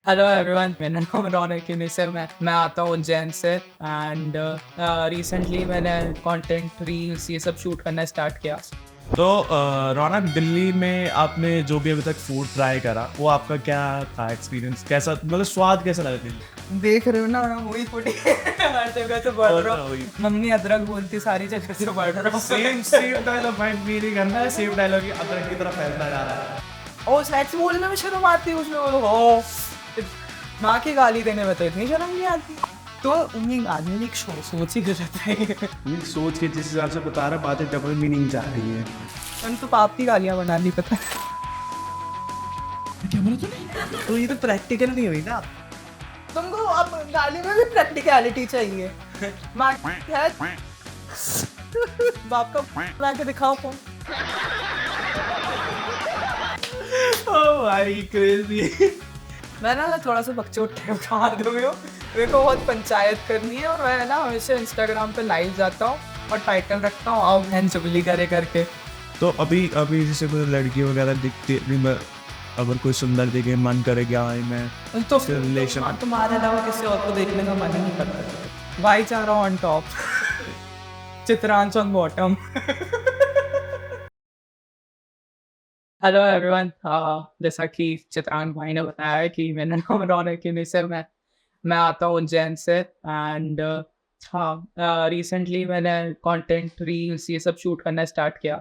Hello everyone, मेरा नाम रौनक यूनिस है। मैं आता हूँ उज्जैन से एंड रिसेंटली मैंने कंटेंट रील्स ये सब शूट करना स्टार्ट किया। तो रौनक, दिल्ली में आपने जो भी अभी तक फूड ट्राई करा वो आपका क्या था एक्सपीरियंस? कैसा, मतलब स्वाद कैसा लगा दिल्ली? देख रहे हो ना, मैं वही फूटी हर जगह से बढ़ रहा हूँ। मम्मी अदरक बोलती, सारी जगह से बढ़ रहा हूँ। सेम डायलॉग भाई, मेरे घर में सेम डायलॉग ही अदरक की तरफ फैलता जा रहा है। और स्नैक्स बोलने में शर्म आती है उसमें। माँ की गाली देने में तो इतनी शर्म नहीं आती। तो उन्हें आदमी ने एक सोच ही गलत है। ये सोच के जिस हिसाब से बता रहा, बातें डबल मीनिंग जा रही है। मैंने तो पाप की गालियाँ बना ली, पता है। क्या बोला तूने? तो ये तो प्रैक्टिकल नहीं हुई ना। तुमको अब गाली में भी प्रैक्टिकलिटी चाहिए। माँ है बाप का ला के दिखाओ फोन। ओह भाई क्रेजी। मैं ना थोड़ा सा बकचोद टाइप का आदमी हूँ। मेरे को बहुत पंचायत करनी है और मैं ना हमेशा इंस्टाग्राम पे लाइव जाता हूँ और टाइटल रखता हूँ, आओ बहन चुगली करे करके। तो अभी अभी जैसे कोई लड़की वगैरह दिखती है, अगर कोई सुंदर दिखे, मन करेगा भाई मैं तो रिलेशन। तुम्हारे अलावा किसी और को देखने का मन ही नहीं करता। भाईचारा on top, Chitransh on bottom. Hello everyone, जैसा कि चित्रांश भाई ने बताया है कि मेरा नाम रौनक यूनिस है। मैं आता हूँ उज्जैन से एंड रिसेंटली मैंने कंटेंट रील्स ये सब शूट करना स्टार्ट किया।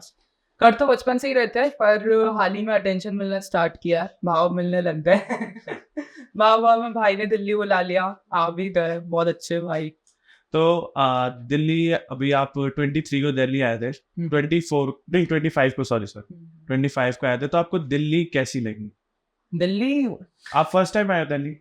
कर तो बचपन से ही रहते हैं, पर हाल ही में अटेंशन मिलना स्टार्ट किया, भाव मिलने लग गए। भाव में भाई ने दिल्ली बुला लिया, आ भी गए, बहुत अच्छे भाई। तो दिल्ली अभी आप 23 को दिल्ली आए थे, 24 नहीं 25 को, सॉरी सर, 25 को आए थे। तो आपको दिल्ली कैसी लगी? दिल्ली, आप फर्स्ट टाइम आए हो दिल्ली?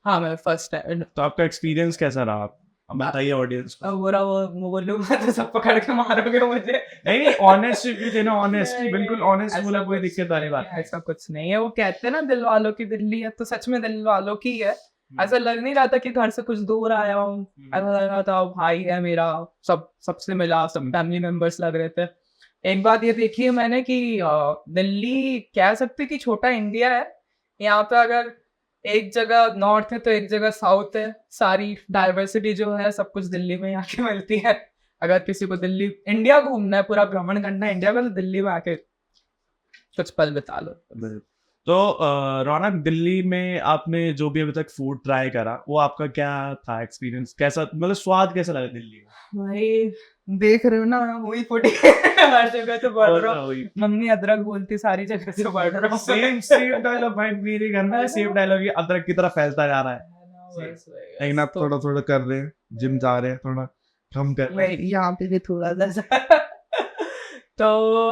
हाँ मैं फर्स्ट टाइम। तो आपका एक्सपीरियंस कैसा रहा? आप बताइए ऑडियंस को। अब बुरा वो बोलूंगा तो सब पकड़ के मारोगे मुझे। नहीं नहीं, ऑनेस्ट रिव्यू देना, ऑनेस्ट, बिल्कुल ऑनेस्ट बोला, कोई दिक्कत वाली बात नहीं। ऐसा कुछ नहीं है। वो कहते हैं ना दिल वालों की दिल्ली है, तो सच में दिल वालों की है। ऐसा लग नहीं रहा था कि घर से कुछ दूर आया हूँ। ऐसा लग रहा था भाई है मेरा, सबसे मिला, सब फैमिली मेंबर्स लग रहे थे। एक बात ये देखी है मैंने कि दिल्ली कह सकते कि छोटा इंडिया है। यहाँ पे अगर एक जगह नॉर्थ है तो एक जगह साउथ है। सारी डाइवर्सिटी जो है सब कुछ दिल्ली में आके मिलती है। अगर किसी को दिल्ली इंडिया घूमना है, पूरा भ्रमण करना है इंडिया का, तो दिल्ली में आके कुछ पल बिता लो। तो रौनक, दिल्ली में आपने जो भी अभी तक फूड ट्राई करा वो आपका क्या था एक्सपीरियंस? कैसा, मतलब स्वाद कैसा लगा दिल्ली का? भाई देख रहे हो ना, मैं वही फूटी हर जगह से बढ़ रहा हूँ। वही मम्मी अदरक बोलती, सारी जगह से बढ़ रहा हूँ। सेम डायलॉग भाई, मेरे घर में सेम डायलॉग ही अदरक की तरफ फैलता जा रहा है। लेकिन आप थोड़ा थोड़ा कर रहे हैं, जिम जा रहे हैं, थोड़ा कम कर रहे हैं। यहाँ पे भी थोड़ा सा तो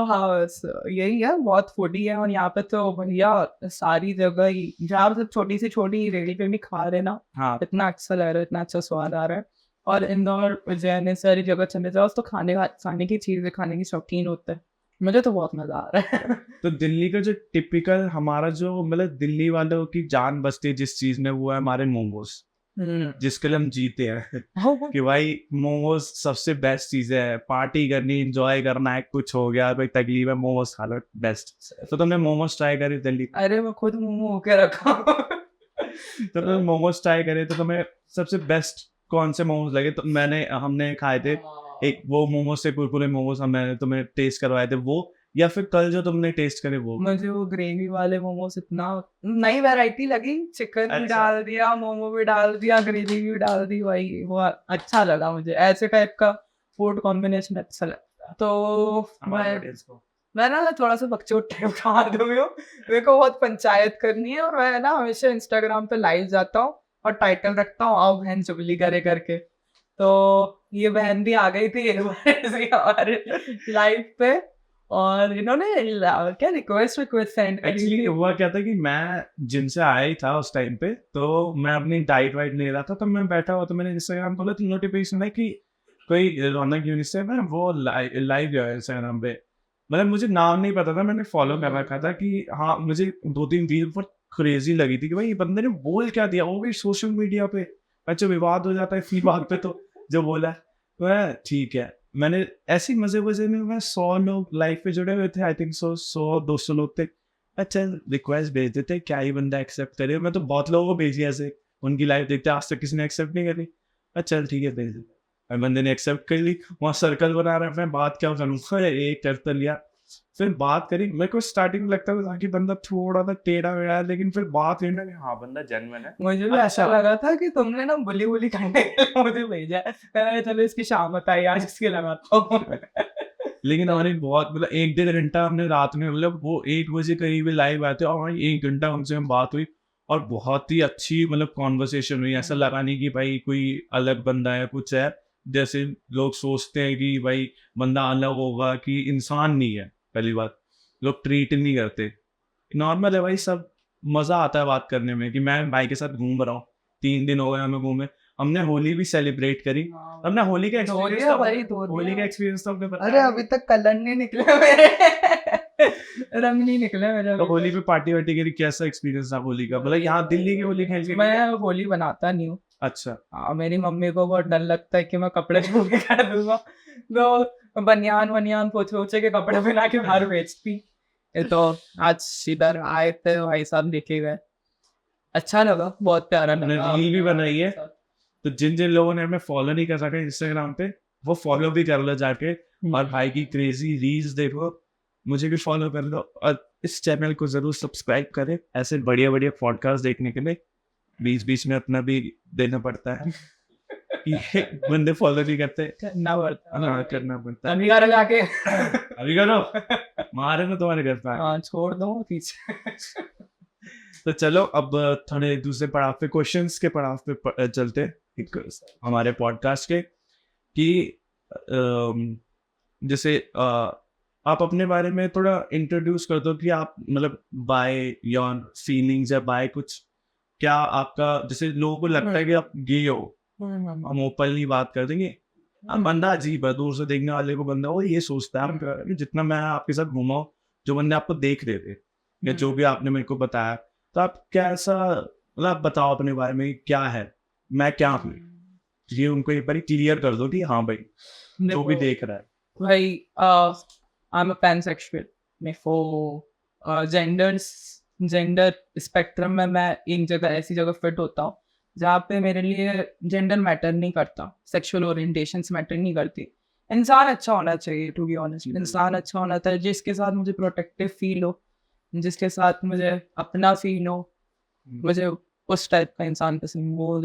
हाँ, यही है, बहुत फूडी है। और यहाँ पे तो भैया सारी जगह ही, जहाँ पे छोटी से छोटी रेडी पे भी खा रहे ना, हाँ, इतना अच्छा लग रहा है, इतना अच्छा स्वाद आ रहा है। और इंदौर उज्जैन सारी जगह चले जाओ तो खाने की चीजें खाने की शौकीन होते हैं। मुझे तो बहुत मजा आ रहा है। तो दिल्ली का जो टिपिकल हमारा, जो मतलब दिल्ली वालों की जान बसती है जिस चीज में, वो है हमारे मोमोज, जिसके लिए हम जीते हैं। कि भाई मोमोज सबसे बेस्ट चीज है। पार्टी करनी, एंजॉय करना है, कुछ हो गया, कोई तकलीफ है, मोमोज खा लो, बेस्ट। तो तुमने मोमोज ट्राई करे दिल्ली? अरे मैं खुद मोमो होके रखा हूँ। तो तुमने मोमोज ट्राई करे, तो तुम्हें सबसे बेस्ट कौन से मोमोज लगे? तो हमने खाए थे एक वो मोमोज से कुरकुरे मोमोज, हमने तुम्हें टेस्ट करवाए थे वो, या फिर कल जो तुमने टेस्ट करे वो? मुझे वो ग्रेवी वाले मोमोज इतना नई वैरायटी लगी। चिकन भी अच्छा। डाल दिया, मोमो भी डाल दिया, ग्रेवी भी डाल दी भाई। वो अच्छा लगा मुझे, ऐसे टाइप का फूड कॉम्बिनेशन अच्छा लगता है। तो मैं ना थोड़ा सा बकचोद टाइप का आदमी हूँ। मेरे को बहुत पंचायत करनी है और मैं ना हमेशा इंस्टाग्राम पे लाइव जाता हूँ और टाइटल रखता हूँ, आओ बहन चुगली करे करके। तो ये बहन भी आ गई थी एक बार ऐसे हमारे लाइव पे, और इन्होंने क्या रिक्वेस्ट सेंड करी एक्चुअली थी। हुआ क्या था कि मैं जिम से आया ही था उस टाइम पे, तो मैं अपनी डाइट वाइट ले रहा था, तो मैं बैठा हुआ, तो मैंने इंस्टाग्राम खोला तो नोटिफिकेशन है कि कोई रौनक यूनिसेफ है, वो लाइव गया है इंस्टाग्राम पे। मतलब मुझे नाम नहीं पता था, मैंने फॉलो कर रखा था कि हाँ, मुझे 2-3 रील पर क्रेजी लगी थी कि भाई ये बंदे ने बोल क्या दिया, वो भी सोशल मीडिया पे। अच्छा, विवाद हो जाता है इसी बात पे, तो जो बोला है तो है ठीक है। मैंने ऐसे ही मजे मजे में, मैं 100 लोग लाइव पे जुड़े हुए थे, आई थिंक 100-200 लोग थे। अच्छा रिक्वेस्ट भेज देते, क्या ही बंदा एक्सेप्ट करे। मैं तो बहुत लोगों को भेजी ऐसे, उनकी लाइफ देखते आज तक किसी ने एक्सेप्ट नहीं करी। अच्छा चल ठीक है भेज देते, और बंदे ने एक्सेप्ट कर ली, वहाँ सर्कल बना रहा है, मैं बात क्या करूँगा, एक कर तो लिया। फिर बात करी, मेरे को स्टार्टिंग में लगता था कि बंदा थोड़ा सा टेढ़ा मेढ़ा है, लेकिन फिर बात हुई ना कि हाँ बंदा जेन्युइन है। मुझे भी ऐसा लगा था कि तुमने ना बुली बुली करने के लिए मुझे भेजा है, मैंने चलो इसकी शाम बताई आज इसके लगाता हूँ। लेकिन हमारे बहुत मतलब 1-1.5 घंटा हमने रात में, मतलब वो 1 बजे करीब लाइव आए थे, और वहाँ 1 घंटा उनसे हम बात हुई, और बहुत ही अच्छी मतलब कॉन्वर्सेशन हुई। ऐसा लगा नहीं कि भाई कोई अलग बंदा है, कुछ है जैसे लोग सोचते हैं कि भाई बंदा अलग होगा, कि इंसान नहीं है। पहली बात, लोग ट्रीट नहीं करते, नॉर्मल है भाई सब। मजा आता है बात करने में, कि मैं भाई के साथ घूम रहा हूँ, 3 दिन हो गए हमें घूमे। हमने होली भी सेलिब्रेट करी। हमने होली का धोलिया भाई, धोलिया। होली का एक्सपीरियंस तो हमने अरे अभी तक कलर नहीं निकले मेरे, रंग नहीं निकले मेरे। तो होली पे पार्टी वार्टी करी, कैसा एक्सपीरियंस था होली का? मतलब यहाँ दिल्ली की होली खेल के? मैं होली बनाता नहीं हूँ। अच्छा। मेरी मम्मी को बहुत डर लगता है कि मैं कपड़े धो के कर दूंगा, तो बनियान वनियान पोछे वोछे के कपड़े पहना के बाहर बेचती। ये तो आज इधर आए थे भाई साहब, देखे गए, अच्छा लगा, बहुत प्यारा हमने लगा। रील भी बनाई है, तो जिन जिन लोगों ने हमें फॉलो नहीं कर सके इंस्टाग्राम पे, वो फॉलो भी कर लो जाके, और भाई की क्रेजी रील्स देखो, मुझे भी फॉलो कर लो, और इस चैनल को जरूर सब्सक्राइब करें ऐसे बढ़िया बढ़िया पॉडकास्ट देखने के लिए। बीच बीच में अपना भी देना पड़ता है, ये बंदे फॉलो नहीं करते, करना पड़ता है। हाँ करना पड़ता है। अभी घर जाके अभी करो, मारे ना तुम्हारे घर पे। हाँ छोड़ दो पीछे। तो चलो अब थोड़े दूसरे पड़ाव पे, क्वेश्चंस के पड़ाव पे चलते हैं एक हमारे पॉडकास्ट के, कि जैसे आप अपने बारे में थोड़ा इंट्रोड्यूस कर दो, कि आप मतलब बाय योर फीलिंग्स या बाय कुछ, क्या आपका, जैसे लोगों को लगता है कि आप गे हो, हम ओपनली बात कर देंगे, अब बंदा अजीब है, दूर से देखने वाले को बंदा वो ये सोचता है। जितना मैं आपके साथ घूमा हूं, जो बंदे आपको देख रहे थे या जो भी आपने मेरे को बताया, तो आप कैसा, मतलब आप बताओ अपने बारे में क्या है, मैं क्या हूँ, ये उनको एक बार क्लियर कर दो कि हाँ भाई जो भी देख रहा है। भाई आई एम अ पैनसेक्सुअल, मेरे को जेंडर स्पेक्ट्रम में मैं एक जगह ऐसी जगह फिट होता हूँ जहाँ पे मेरे लिए जेंडर मैटर नहीं करता, सेक्सुअल ओरिएंटेशंस मैटर नहीं करती। इंसान अच्छा होना चाहिए, टू बी ऑनेस्ट, इंसान अच्छा होना चाहिए जिसके साथ मुझे प्रोटेक्टिव फील हो, जिसके साथ मुझे अपना फील हो, मुझे उस टाइप का इंसान पसंद, वो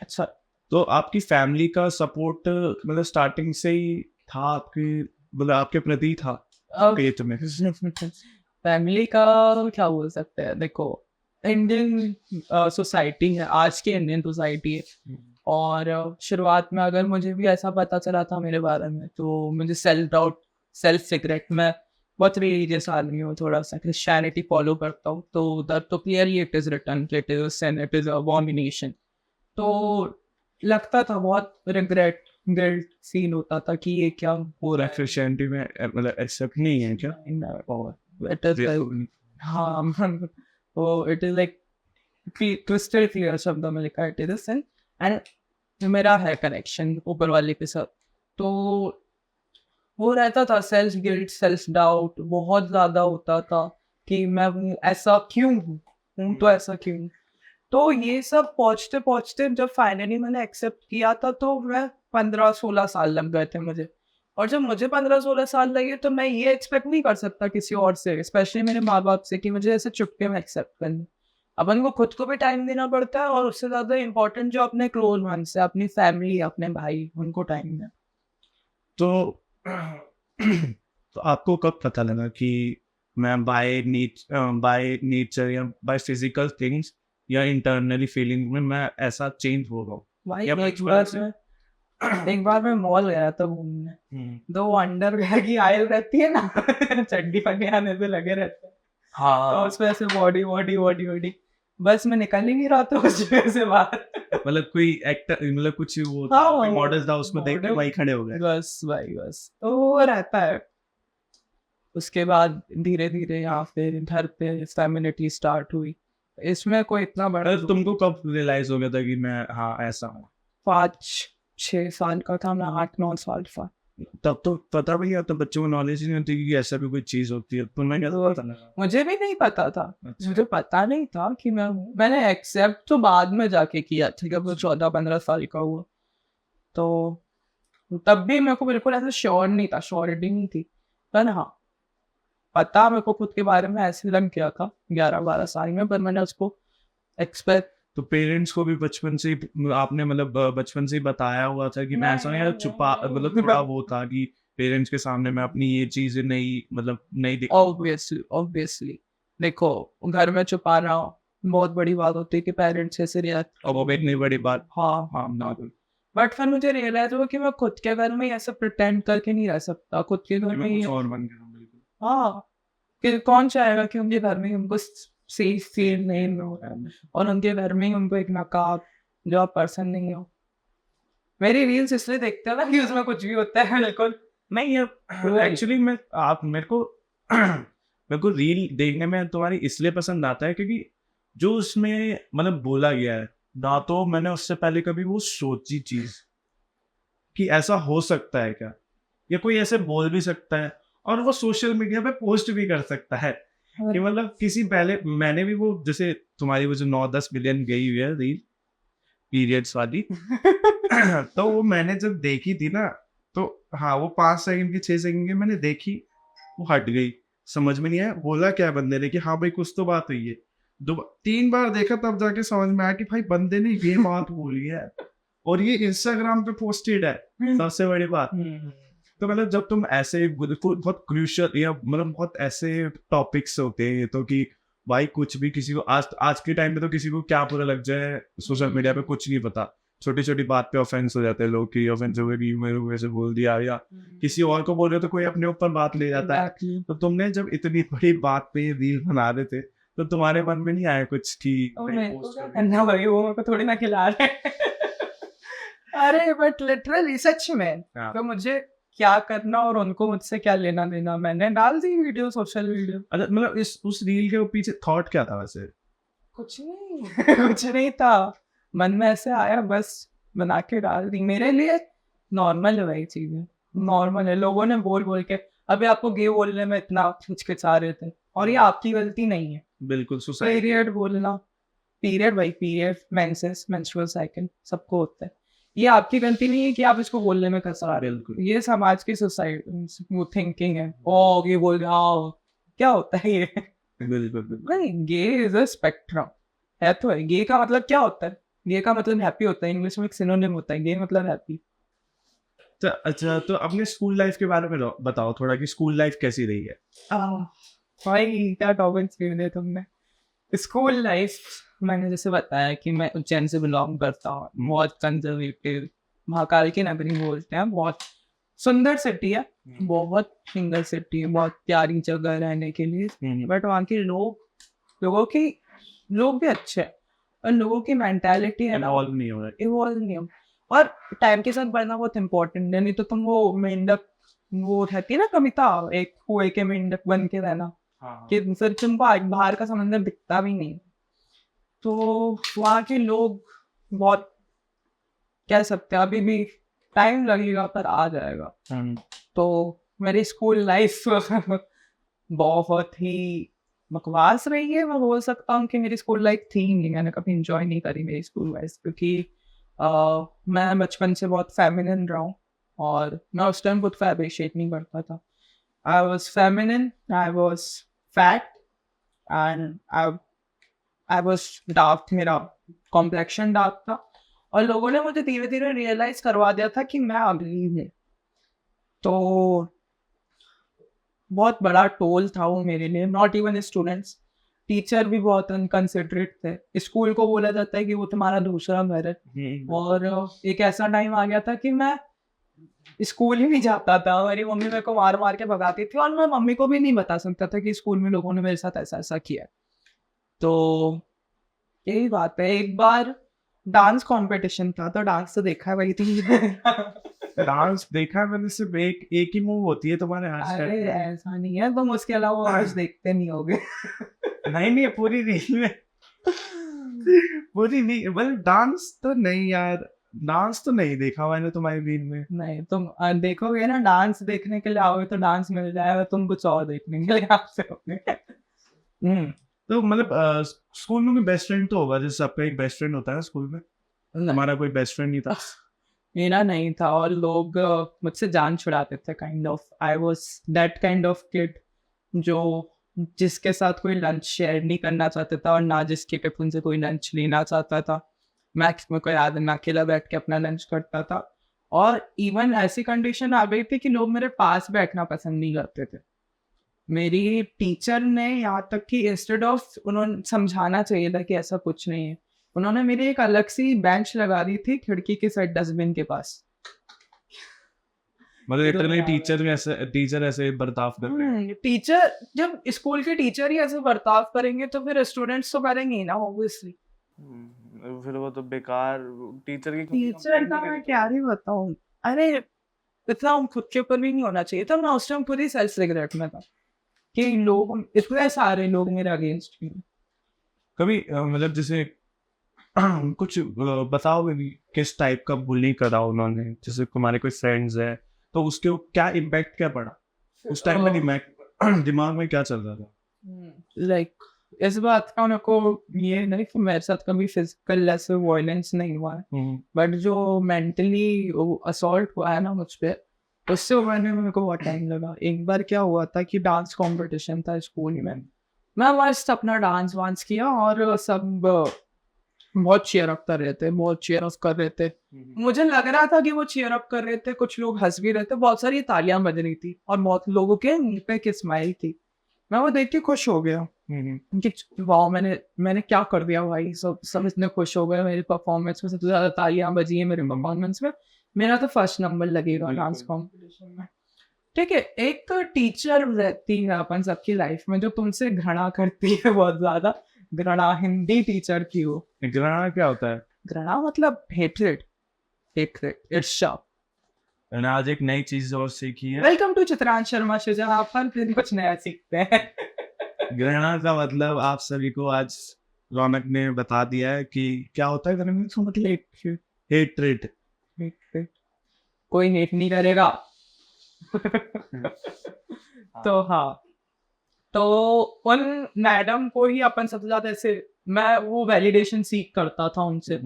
अच्छा। तो आपकी फैमिली का सपोर्ट मतलब स्टार्टिंग से ही था आपकी, मतलब आपके प्रति था पेट में? फैमिली का क्या बोल सकते हैं, देखो इंडियन सोसाइटी है, आज की इंडियन सोसाइटी है, और शुरुआत में अगर मुझे भी ऐसा पता चला था मेरे बारे में, तो मुझे सेल्फ डाउट, सेल्फ रिग्रेट, मैं बहुत रिलीजियस आदमी हूँ, थोड़ा सा क्रिश्चियनिटी फॉलो करता हूँ, तो उधर तो clearly it is written, it is sin, it is abomination. तो लगता था बहुत रिग्रेट, गिल्ट फील होता था कि ये क्या हो रहा है। क्रिश्चियनिटी में मतलब एक्सेप्ट नहीं है क्या? इट इज हाँ, तो it is like crystal clear शब्दों में लिखा है, it is a sin, and मेरा है कनेक्शन ऊपर वाले के साथ, तो वो रहता था, सेल्फ गिल्ट, सेल्फ डाउट बहुत ज्यादा होता था कि मैं ऐसा क्यों हूँ, तो ऐसा क्यों। तो ये सब पहुँचते पहुँचते जब फाइनली मैंने एक्सेप्ट किया था, तो मैं 15-16 साल लग गए थे मुझे, और जब मुझे 15-16 साल लगे तो मैं ये एक्सपेक्ट नहीं कर सकता किसी और से, स्पेशली मेरे माँ बाप से, कि मुझे ऐसे चुपके में एक्सेप्ट करनी। अपन को खुद को भी टाइम देना पड़ता है, और उससे ज़्यादा इम्पोर्टेंट जो अपने क्लोज वंस है, अपनी फैमिली, अपने भाई, उनको टाइम देना। तो तो आपको कब पता लगा कि मैं बाय नेचर या बाय फिजिकल थिंग्स या इंटरनली फीलिंग में मैं ऐसा चेंज हो रहा हूँ? भाई या एक बार मैं मॉल गया था घूमने, दो अंडरवेयर की आयल रहती है ना, चड्डी पटियाने पे लगे रहते हैं, तो उसमें ऐसे बॉडी बॉडी बॉडी बॉडी, बस मैं निकल ही नहीं रहा था उस जगह से बाहर। मतलब कोई एक्टर, मतलब कुछ वो हाँ, मॉडल था, उसको देख के वहीं खड़े हो गए? बस भाई बस, तो वो रहता है। उसके बाद धीरे धीरे यहाँ पे घर पे फेमिनिटी स्टार्ट हुई, इसमें कोई इतना बड़ा, तुमको कब रियलाइज हो गया था कि मैं हाँ ऐसा हूँ? 5-6 साल का था मैं, 8-9 साल का। तब तो पता भी नहीं, तब बच्चों को नॉलेज ही नहीं होती कि ऐसा भी कोई चीज होती है, तो मैं क्या तो पता लगा। मुझे भी नहीं पता था। अच्छा। मुझे पता नहीं था कि मैं हूँ। मैंने एक्सेप्ट तो बाद में जाके किया था जब मैं 14-15 साल का हुआ। तो तब भी मेरे को बिल्कुल ऐसा श्योर नहीं था, श्योरिटी नहीं थी। पर हाँ, पता मेरे को खुद के बारे में ऐसे लग गया था 11-12 साल में, पर मैंने उसको एक्सपेक्ट तो पेरेंट्स को भी बचपन से ही आपने मतलब बचपन से ही बताया हुआ था कि मैं ऐसा नहीं, छुपा मतलब थोड़ा वो था कि पेरेंट्स के सामने मैं अपनी ये चीजें नहीं मतलब नहीं दिखा। ऑब्वियसली देखो, घर में छुपाना बहुत बड़ी बात होती है कि पेरेंट्स ऐसे रिएक्ट। और वो भी इतनी बड़ी बात। हाँ हाँ ना। बट फिर मुझे रियलाइज हुआ कि मैं खुद के घर में ऐसे प्रिटेंड करके नहीं रह सकता। खुद के घर में कुछ ही और बन गया बिल्कुल। हाँ, कि कौन चाहेगा कि उनके घर में उनको सेफ फील नहीं हो रहा है और उनके घर में ही उनको एक नकाब जो पर्सन नहीं हो। मेरी रील्स इसलिए देखते हो ना कि उसमें कुछ भी होता है बिल्कुल। नहीं यार, एक्चुअली मैं आप मेरे को रील देखने में तुम्हारी इसलिए पसंद आता है क्योंकि जो उसमें मतलब बोला गया है ना, तो मैंने उससे पहले कभी वो सोची चीज कि ऐसा हो सकता है क्या, या कोई ऐसे बोल भी सकता है और वो सोशल मीडिया पे पोस्ट भी कर सकता है कि मतलब किसी पहले मैंने भी वो जैसे तुम्हारी वो जो 9-10 मिलियन गई हुई है रील पीरियड्स वाली तो वो मैंने जब देखी थी ना, तो हाँ वो 5 सेकंड की 6 सेकंड की मैंने देखी, वो हट गई, समझ में नहीं आया बोला क्या बंदे ने कि हाँ भाई कुछ तो बात हुई है। 3 बार देखा तब जाके समझ में आया कि भाई बंदे ने ये बात बोली है और ये इंस्टाग्राम पे पोस्टेड है, सबसे बड़ी बात। तो मतलब जब तुम ऐसे बिल्कुल बहुत क्रूशियल या मतलब बहुत ऐसे टॉपिक्स होते हैं तो कि भाई कुछ भी किसी को आज के टाइम में तो किसी को क्या बुरा लग जाए सोशल मीडिया पे कुछ नहीं पता, छोटी छोटी बात पे ऑफेंस हो जाते हैं लोग कि ऑफेंस हो गई मेरे को ऐसे बोल दिया, या किसी और को बोल रहे हो तो कोई अपने ऊपर बात ले जाता है। तो तुमने जब इतनी बड़ी बात पे रील बना रहे थे तो तुम्हारे मन में नहीं आया कुछ कि करना भाई वो मेरे को थोड़ी ना खिला रहे अरे बट लिटरली सच में तो मुझे क्या करना और उनको मुझसे क्या लेना देना। मैंने डाल दी वीडियो, सोशल वीडियो। अच्छा मतलब इस उस रील के पीछे थॉट क्या था वैसे? कुछ नहीं कुछ नहीं था, मन में ऐसे आया बस बना के डाल दी। मेरे लिए नॉर्मल है वही चीजें, नॉर्मल है। लोगों ने बोल बोल के अभी आपको गे बोलने में इतना हिचकिचा रहे थे और ये आपकी गलती नहीं है। बिल्कुल सोसाइटी पीरियड बोलना, पीरियड भाई पीरियड, मेंसेस, मेंस्ट्रुअल साइकिल सबको होता है। ये आपकी गलती नहीं है कि आप इसको बोलने में कसा रहे हो। ये समाज की सोसाइटी वो थिंकिंग है। ओ ये बोल रहा क्या होता है ये बिल्कुल नहीं, गे इज अ स्पेक्ट्रम है। तो है गे का मतलब क्या होता है? गे का मतलब हैप्पी होता है, इंग्लिश में एक सिनोनिम होता है गे मतलब हैप्पी। तो अच्छा तो अपने स्कूल लाइफ के बारे में बताओ थोड़ा कि स्कूल लाइफ कैसी रही है? भाई क्या टॉपिक छेड़ दिया तुमने। स्कूल लाइफ मैंने जैसे बताया कि मैं उज्जैन से बिलोंग करता हूँ, बहुत कंजर्वेटिव, महाकाल की नगरी बोलते हैं। बहुत सुंदर सिटी है, बहुत सुंदर सिटी है, बहुत प्यारी जगह रहने के लिए। बट वहाँ के लोग भी अच्छे हैं और लोगों की मेंटालिटी है ना इवॉल्व नहीं हो रहा है। इवॉल्व नहीं हो। और टाइम के साथ बढ़ना बहुत इंपॉर्टेंट है, नहीं तो तुम वो मेंढक वो रहती है ना कविता, एक कुएं के मेंढक बन के रहना कि फिर तुमको बाहर का समंदर दिखता भी नहीं। तो वहाँ के लोग बहुत कह सकते हैं अभी भी टाइम लगेगा पर आ जाएगा। तो मेरी स्कूल लाइफ बहुत ही बकवास रही है। मैं बोल सकता हूँ कि मेरी स्कूल लाइफ थी नहीं, मैंने कभी इंजॉय नहीं करी मेरी स्कूल लाइफ क्योंकि मैं बचपन से बहुत फेमिनिन रहा हूँ और मैं उस टाइम खुद का अप्रिशिएट नहीं करता था। I was feminine, I was fat, and I was dark, मेरा कॉम्प्लेक्शन डार्क था और लोगों ने मुझे धीरे धीरे रियलाइज करवा दिया था कि मैं अगली हूँ। तो बहुत बड़ा टोल था वो मेरे लिए। नॉट इवन स्टूडेंट्स, टीचर भी बहुत अनकंसिडरेट थे। स्कूल को बोला जाता है कि वो तुम्हारा दूसरा घर है। और एक ऐसा टाइम आ गया था कि मैं स्कूल ही नहीं जाता था। मेरी मम्मी मेरे को मार मार के भगाती थी और मैं मम्मी को भी नहीं बता सकता था कि स्कूल में लोगों ने मेरे साथ ऐसा ऐसा किया। तो यही बात है। एक बार डांस कंपटीशन था तो डांस तो देखा है भाई थी डांस देखा है मैंने, सिर्फ एक ही मूव होती है तुम्हारे हाथ से। अरे ऐसा नहीं है, तुम उसके अलावा आज देखते नहीं होगे नहीं पूरी नहीं में पूरी नहीं मतलब डांस तो नहीं यार, डांस तो नहीं देखा मैंने तुम्हारी रील में। नहीं तुम देखोगे ना, डांस देखने के लिए आओगे तो डांस मिल जाएगा, तुम कुछ और देखने के लिए आपसे तो मतलब स्कूल में कोई बेस्ट फ्रेंड तो होगा, जैसे सबका एक बेस्ट फ्रेंड होता है स्कूल में, हमारा कोई बेस्ट फ्रेंड नहीं था। मेरा नहीं था, और लोग मुझसे जान छुड़ाते थे। Kind of I was that kind of kid जो जिसके साथ कोई लंच शेयर नहीं करना चाहता था, और ना जिसके टिफिन से कोई लंच लेना चाहता था। मैक्स में कोई आदमी मैं अकेला बैठ के अपना लंच करता था, और इवन ऐसी कंडीशन आ गई थी कि लोग मेरे पास बैठना पसंद नहीं करते थे। मेरी टीचर ने यहाँ तक कि इंस्टेड ऑफ उन्होंने समझाना चाहिए था कि ऐसा कुछ नहीं है, उन्होंने मेरी एक अलग सी बेंच लगा दी थी खिड़की के साइड डस्टबिन के पास। मतलब लिटरली टीचर ऐसे बर्ताव कर रहे हैं। टीचर जब स्कूल के टीचर ही ऐसे बर्ताव करेंगे तो फिर स्टूडेंट्स तो करेंगे ही ना, ऑब्वियसली। फिर वो तो बेकार टीचर की टीचर का मैं क्या ही बताऊं। अरे इतना खुद के ऊपर भी नहीं होना चाहिए था। मैं उस टाइम खुद ही सेल्फ रिग्रेट में था कि लोग इतने सारे लोग मेरे अगेंस्ट भी। कभी मतलब जैसे कुछ बताओगे भी किस टाइप का बुली करा उन्होंने, जैसे तुम्हारे कोई फ्रेंड्स है तो उसके क्या इम्पैक्ट क्या पड़ा उस टाइम में, दिमाग में क्या चल रहा था? लाइक इस बात का मेरे को ये नहीं कि मेरे साथ कभी फिजिकल ऐसे वायलेंस नहीं हुआ है, बट जो मेंटली असॉल्ट हुआ है ना मुझ पे, उससे उभरने में मेरे को बहुत टाइम लगा। एक बार क्या हुआ था कि डांस कंपटीशन था स्कूल में, मैं मस्त अपना डांस वांस किया और सब बहुत चीयर अप कर रहे थे, बहुत चीयर अप कर रहे थे। मुझे लग रहा था कि वो चीयर अप कर रहे थे, कुछ लोग हंस भी रहे थे, बहुत सारी तालियां बज रही थी और बहुत लोगों के मुंह पे एक स्माइल थी। मैं वो देख के खुश हो गया कि वाह मैंने क्या कर दिया भाई, सब इतने खुश हो गए मेरी परफॉर्मेंस में, सबसे ज्यादा तालियां बजी है मेरे परफॉर्मेंस में, मेरा तो फर्स्ट नंबर लगेगा डांस कॉम्पिटिशन में। ठीक है, एक तो टीचर रहती है अपन सबकी लाइफ में जो तुमसे घृणा करती है बहुत ज्यादा। घृणा हिंदी टीचर की हो। घृणा क्या होता है? घृणा मतलब हेट्रेड, ईर्ष्या। मैंने आज एक नई चीज और सीखी है। Welcome to Chitransh Sharma show, जहाँ आप हर दिन कुछ नया सीखते हैं। घृणा का मतलब आप सभी को आज रौनक ने बता दिया है कि क्या होता है घृणा का मतलब। हेट्रेड। कोई हेट नहीं करेगा। तो हाँ, तो उन मैडम को ही अपन सबसे ज्यादा ऐसे मैं वो वैलिडेशन सीख करता था उनसे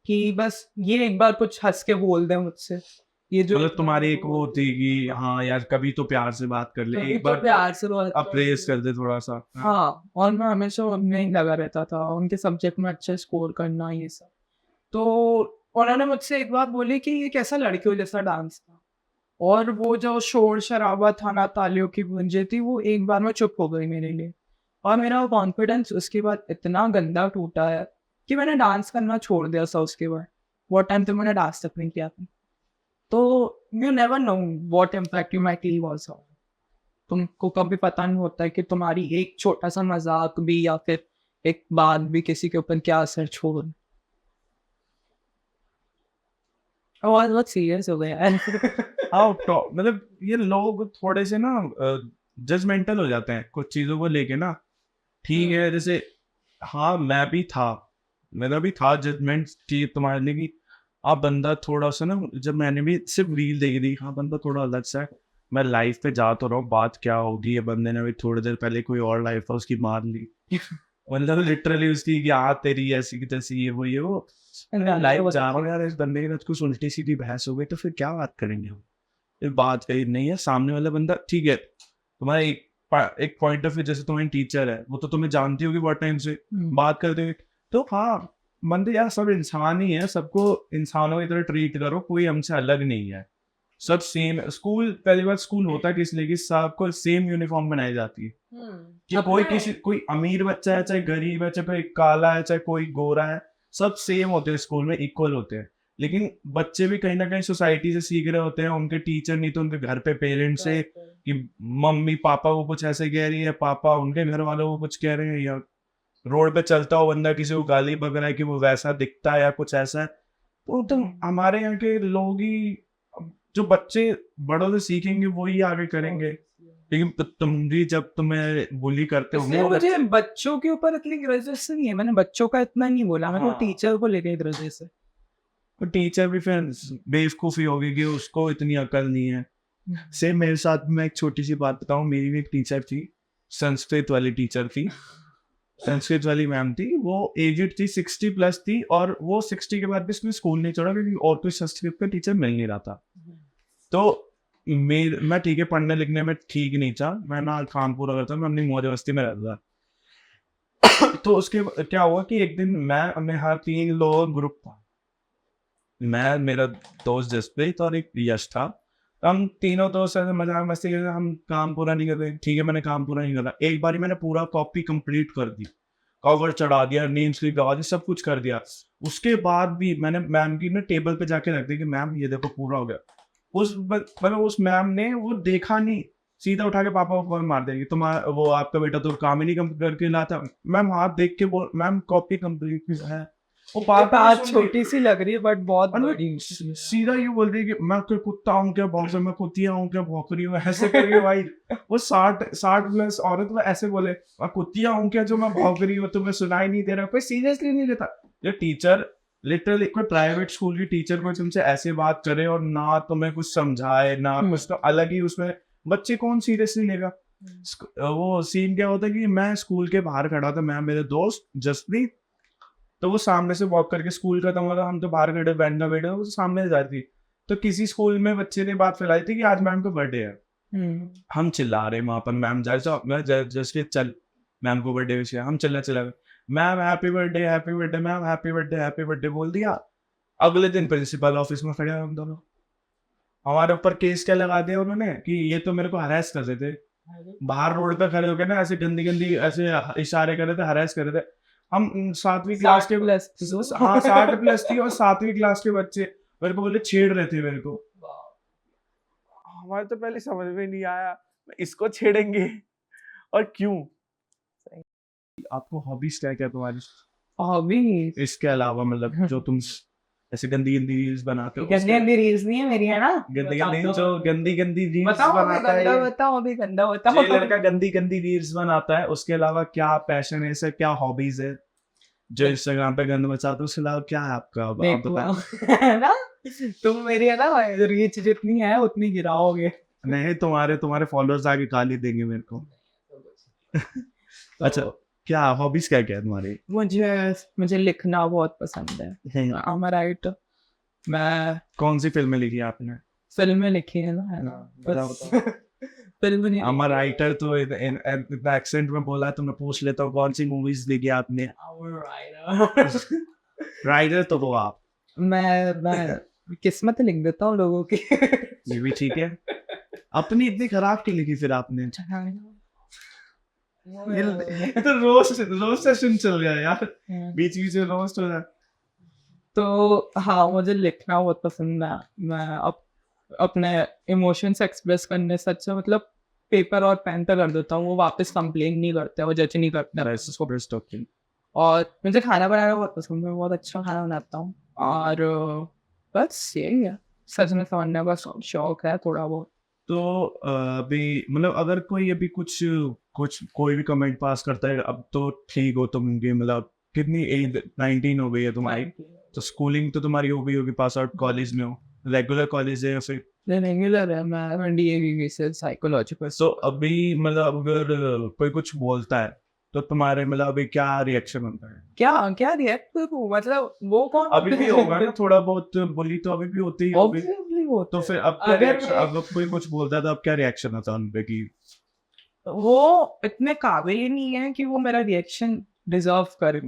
कि बस ये एक बार कुछ हंस के बोल दे मुझसे। ये जो मतलब तुम्हारी एक वो थी कि हाँ यार कभी तो प्यार से बात कर ले, एक तो बार प्यार से अप्रेस कर दे थोड़ा सा। हाँ, और मैं हमेशा उनमें ही लगा रहता था, उनके सब्जेक्ट में अच्छे स्कोर करना ये सब। तो उन्होंने मुझसे एक बात बोली कि ये कैसा लड़कियों जैसा डांस था, और वो जो शोर शराबा था ना, तालियों की गूंजे थी, वो एक बार में चुप हो गई मेरे लिए। और मेरा कॉन्फिडेंस उसके बाद इतना गंदा टूटा है कि मैंने डांस करना छोड़ दिया था उसके बाद। वो टाइम तक मैंने डांस तक नहीं किया था। तो you never know what impact you might leave also. तुमको कभी पता नहीं होता है कि तुम्हारी एक छोटा सा मजाक भी या फिर एक बात भी किसी के ऊपर क्या असर छोड़। बहुत सीरियस हो गया। मतलब ये लोग थोड़े से ना जजमेंटल हो जाते हैं कुछ चीजों को लेके ना। ठीक है, जैसे हाँ मैं भी था, मेरा भी था जजमेंट कि तुम्हारे लिए कि आप बंदा थोड़ा सा ना, जब मैंने भी सिर्फ रील देखी थी, हाँ बंदा थोड़ा अलग सा है, मैं लाइफ पे जा तो रहा हूँ, बात क्या होगी, ये बंदे ने भी थोड़ी देर पहले कोई और लाइफ है उसकी मार ली। मतलब लिटरली उसकी कि हाँ तेरी ऐसी की तैसी ये वो लाइफ जा रहा हूँ यार, इस बंदे के साथ कुछ उल्टी सीधी बहस हो गई तो फिर क्या बात करेंगे हम। ये बात कही नहीं है, सामने वाला बंदा ठीक है तुम्हारा एक पॉइंट ऑफ व्यू, जैसे तुम्हारी टीचर है वो तो तुम्हें जानती होगी बहुत टाइम से बात करते हुए, तो हाँ बंदे यार सब इंसान ही है, सबको इंसानों की तरह ट्रीट करो, कोई हमसे अलग नहीं है, सब सेम। स्कूल पहली बार स्कूल होता है किस लिए कि सबको सेम यूनिफॉर्म बनाई जाती है कि कोई अमीर बच्चा है चाहे गरीब है, चाहे कोई काला है चाहे कोई गोरा है, सब सेम होते हैं स्कूल में, इक्वल होते हैं। लेकिन बच्चे भी कहीं ना कहीं सोसाइटी से सीख रहे होते हैं, उनके टीचर नहीं तो उनके घर पे पेरेंट्स से कि मम्मी पापा वो कुछ ऐसे कह रही है, पापा उनके घर वालों को कुछ कह रहे हैं, या रोड पे चलता हो बंदा किसी को गाली बक रहा है कि वो वैसा दिखता है या कुछ ऐसा है। तो हमारे यहाँ के लोग ही, जो बच्चे बड़ों से सीखेंगे वही आगे करेंगे। लेकिन तुम भी जब तुम्हें बुली करते हो, मुझे बच्चों के ऊपर इतनी ग्रजेस नहीं है, मैंने बच्चों का इतना नहीं बोला, मैंने टीचर को लेके ग्रजेस है। तो टीचर भी फिर बेवकूफ़ी होगी कि उसको इतनी अकल नहीं है। सेम मेरे साथ, मैं एक छोटी सी बात बताऊँ, मेरी भी एक टीचर थी, संस्कृत वाली टीचर थी। संस्कृत वाली मैम थी, वो एजेड थी, 60 प्लस थी, और वो 60 के बाद भी उसने स्कूल नहीं छोड़ा क्योंकि और कोई संस्कृत का टीचर मिल नहीं रहा था। तो मैं ठीक है, पढ़ने लिखने में ठीक नहीं था, मैं ना काम पूरा करता, मैं अपनी मौज मस्ती में रहता था। तो उसके क्या हुआ कि एक दिन मैं हर 3 लोग ग्रुप था, मैं, मेरा दोस्त जसप्रीत और एक यश था। हम तीनों दोस्त ऐसे मजाक मस्ती कर रहे, हम काम पूरा नहीं कर रहे, ठीक है, मैंने काम पूरा नहीं करा। एक बारी मैंने पूरा कॉपी कंप्लीट कर दी, कवर चढ़ा दिया, नेम स्लिप लगा दी, सब कुछ कर दिया। उसके बाद भी मैंने मैम की ना टेबल पे जाके रख दी कि मैम ये देखो पूरा हो गया। मतलब उस मैम ने वो देखा नहीं, सीधा उठा के पापा को मार देगी, तुम्हारा वो आपका बेटा तो काम ही नहीं कंप्लीट करके लाता। मैम हाथ देख के बोल, मैम कॉपी कंप्लीट है। वो बात छोटी सी लग रही है बट बहुत बड़ी। सीधा ये बोल रही है कि मैं कोई कुत्ता हूँ क्या भौंक, मैं कुतिया हूँ क्या भौंक रही हूँ, ऐसे करके भाई। वो 60 प्लस औरत में ऐसे बोले, मैं कुतिया हूँ क्या जो मैं भौंक रही हूँ, तुम्हें सुनाई नहीं दे रहा। कोई सीरियसली नहीं लेता। ये टीचर लिटरली, कोई प्राइवेट स्कूल की टीचर को तुमसे ऐसे बात करे और ना तुम्हें कुछ समझाए ना कुछ, तो अलग ही उसमें बच्चे कौन सीरियसली लेगा। वो सीन क्या होता है कि मैं स्कूल के बाहर खड़ा था, मैं, मेरे दोस्त जसप्रीत, तो वो सामने से वॉक करके स्कूल खत्म हुआ था, हम तो बाहर खड़े बैंड बैठे, वो सामने से जा रही थी। तो किसी स्कूल में बच्चे ने बात फैलाई थी कि आज मैम का बर्थडे है। हम चिल्ला रहे वहां पर, मैम जस्ट चल, मैम को बर्थडे विश, हम चला ma'am happy birthday ma'am happy birthday बोल दिया। अगले दिन प्रिंसिपल ऑफिस में खड़े हम दोनों, हमारे ऊपर केस क्या लगा दिया उन्होंने कि ये तो मेरे को हरास कर रहे थे, बाहर रोड पे खड़े होकर ना ऐसे गंदी ऐसे इशारे कर रहे थे, हरास कर रहे थे। हम 7वीं क्लास के, हाँ 60 प्लस थी, और 7वीं क्लास के बच्चे मेरे को बोले, छेड़ रहे थे मेरे को। हमारे तो पहले समझ में नहीं आया इसको छेड़ेंगे और क्यों। आपको हॉबीज क्या क्या तुम्हारी, हॉबी इसके अलावा, मतलब जो तुम ऐसे गंदी रील्स बनाते हो? गंदी रील्स नहीं है मेरी, है ना? गंदी जो गंदी रील्स बताओ बनाता है, बताओ अभी गंदा बताओ। ये लड़का गंदी रील्स बनाता है, उसके अलावा क्या पैशन है, ऐसे क्या हॉबीज है जो इंस्टाग्राम पे गंद मचाते हो, उसके अलावा क्या है आपका? आप बताओ। है ना, तुम मेरी, है ना, रीच जितनी है उतनी गिराओगे। नहीं, तुम्हारे फॉलोअर्स आगे गाली देंगे मेरे को। अच्छा, क्या हॉबीज क्या क्या है तुम्हारी? मुझे लिखना बहुत पसंद है। I'm a writer। मैं कौन सी फिल्में लिखी आपने? फिल्में लिखी है ना, है ना, बस फिल्म नहीं। I'm a writer तो इतना एक्सेंट में बोला, तो मैं पूछ लेता हूँ कौन सी मूवीज लिखी आपने? राइटर तो वो आप। मैं किस्मत लिख देता हूँ लोगों की। ये भी ठीक है। अपनी इतनी खराब क्यों लिखी फिर आपने? ये तो रोस्ट सेशन चल गया यार, बीच में रोस्ट हो रहा है। तो हाँ, मुझे लिखना बहुत पसंद है। मैं अपने इमोशंस एक्सप्रेस करने से अच्छा, मतलब पेपर और पेन पे कर देता हूँ, वो वापस कंप्लेन नहीं करते, वो जज नहीं करते। और मुझे खाना बनाना बहुत पसंद है, बहुत अच्छा खाना बनाता हूँ। और बस यही है, सच में समझने का शौक है थोड़ा बहुत। तो अभी मतलब अगर कोई अभी कुछ कोई भी कमेंट पास करता है, अब तो ठीक हो तुम, मतलब कितनी एज, 19 हो गई है तुम्हारी, तो स्कूलिंग तो तुम्हारी हो गई होगी, पास आउट, कॉलेज में हो, रेगुलर कॉलेज है या फिर? रेगुलर है, मैं DAV से साइकोलॉजी पर। तो अभी मतलब अगर कोई कुछ बोलता है तो तुम्हारे मतलब अभी क्या रिएक्शन होता है? क्या रिएक्ट, मतलब वो कौन? अभी भी होगा ना थोड़ा बहुत, बोली तो अभी भी होती ही होगी। तो फिर अब क्या reaction, अगर कोई कुछ बोलता है तो अब क्या रिएक्शन होता है उनपे कि वो इतने काबिल ही नहीं है कि वो मेरा रिएक्शन डिजर्व करे,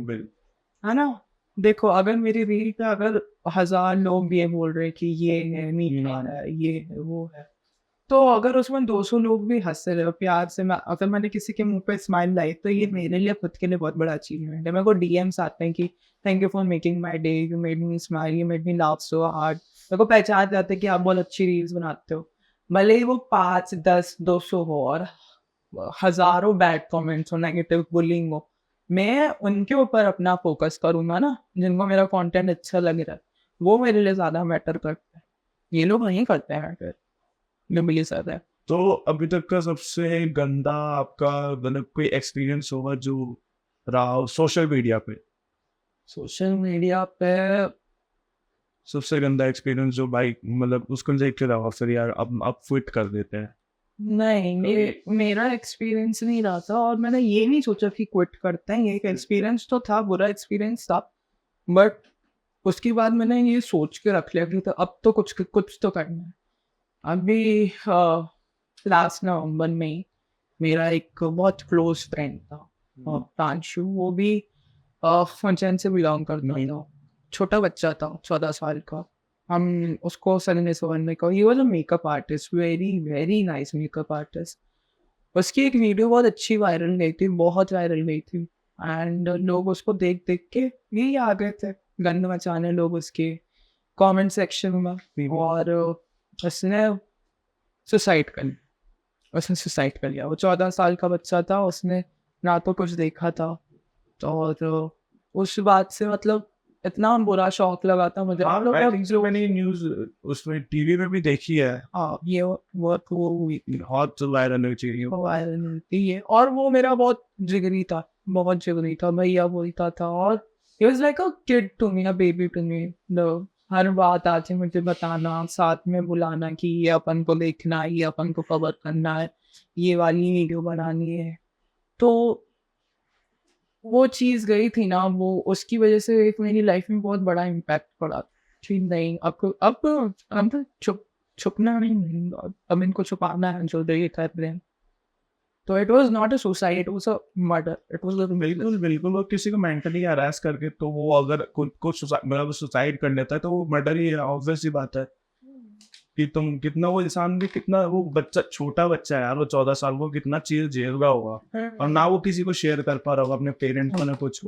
है ना? देखो, अगर मेरी रील पे अगर 1000 लोग ये बोल रहे हैं कि ये है, मीना है, ये है, वो है, तो अगर उसमें 200 लोग भी हंस रहे हो प्यार से, अगर मैंने किसी के मुंह पे स्माइल लाई, तो ये मेरे लिए खुद के लिए बहुत बड़ा अचीवमेंट है। मेरे को DMs आते हैं कि thank you for making my day, you made me smile, you made me laugh so hard. मेरे को पहचान जाते हैं कि आप बहुत अच्छी रील्स बनाते हो, भले ही वो 5, 10, 200 हो और हजारों बैड कमेंट्स हो, नेगेटिव बुलिंग हो, मैं उनके ऊपर अपना फोकस करूंगा ना, जिनको मेरा कंटेंट अच्छा लग रहा है, वो मेरे लिए ज्यादा मैटर करता है। ये लोग नहीं करते हैं मैटर, जो मेरे साथ है। तो अभी तक का सबसे गंदा आपका मतलब कोई एक्सपीरियंस होगा जो रहा हो सोशल मीडिया पे? सोशल मीडिया पे सबसे गंदा एक्सपीरियंस जो भाई मतलब उसको देख के रहा फिर यार अब क्विट कर देते हैं? नहीं, मेरा एक्सपीरियंस नहीं रहा था और मैंने ये नहीं सोचा कि क्विट करते हैं। ये एक एक्सपीरियंस तो था, बुरा एक्सपीरियंस था, बट उसके बाद मैंने ये सोच के रख लिया कि तो अब तो कुछ तो करना है। अभी लास्ट नवंबर में मेरा एक बहुत क्लोज फ्रेंड था, प्रांशु। वो भी फंक्शन से बिलोंग करता था। छोटा बच्चा था, 14 साल का। हम उसको सलने सवरने का, he was a makeup artist, very very nice makeup artist. उसकी एक वीडियो बहुत अच्छी वायरल गई थी, बहुत वायरल गई थी, एंड लोग उसको देख देख के यही आ गए थे गंद मचाने लोग उसके कमेंट सेक्शन में। और उसने सुसाइड कर लिया। सुसाइड कर लिया। वो 14 साल का बच्चा था, उसने ना तो कुछ देखा था, और उस बात से मतलब इतना बुरा शौक लगा था मुझे। हाँ, I think so, मैंने न्यूज़ उसमें टीवी में भी देखी है। ये वो हुई थी, बहुत वायरल हुई थी। वो वायरल हुई थी ये। और वो मेरा बहुत जिगरी था, बहुत जिगरी था, भैया बोलता था। और he was like a kid to me, a baby to me। हर बात आके मुझे बताना, साथ में बुलाना कि ये अपन को देखना है, ये अपन को कवर करना है, ये वाली वीडियो बनानी है। तो वो चीज़ गई थी ना, वो उसकी वजह से एक मेरी लाइफ में बहुत बड़ा इम्पैक्ट पड़ा कि नहीं, अब छुपना नहीं, अब इनको छुपाना है जो ये कर रहे हैं। तो it was not a suicide, it was a murder, it was बिल्कुल बिल्कुल। वो किसी को मेंटली हरास करके तो वो अगर खुद को मतलब सुसाइड कर लेता है तो वो मर्डर ही है, ऑब्वियस सी बात है। कि तुम कितना, वो इंसान भी कितना, वो बच्चा छोटा बच्चा है यार, वो 14 साल, वो कितना चीज झेल रहा होगा, और ना वो किसी को शेयर कर पा रहा होगा अपने पेरेंट्स को ना कुछ।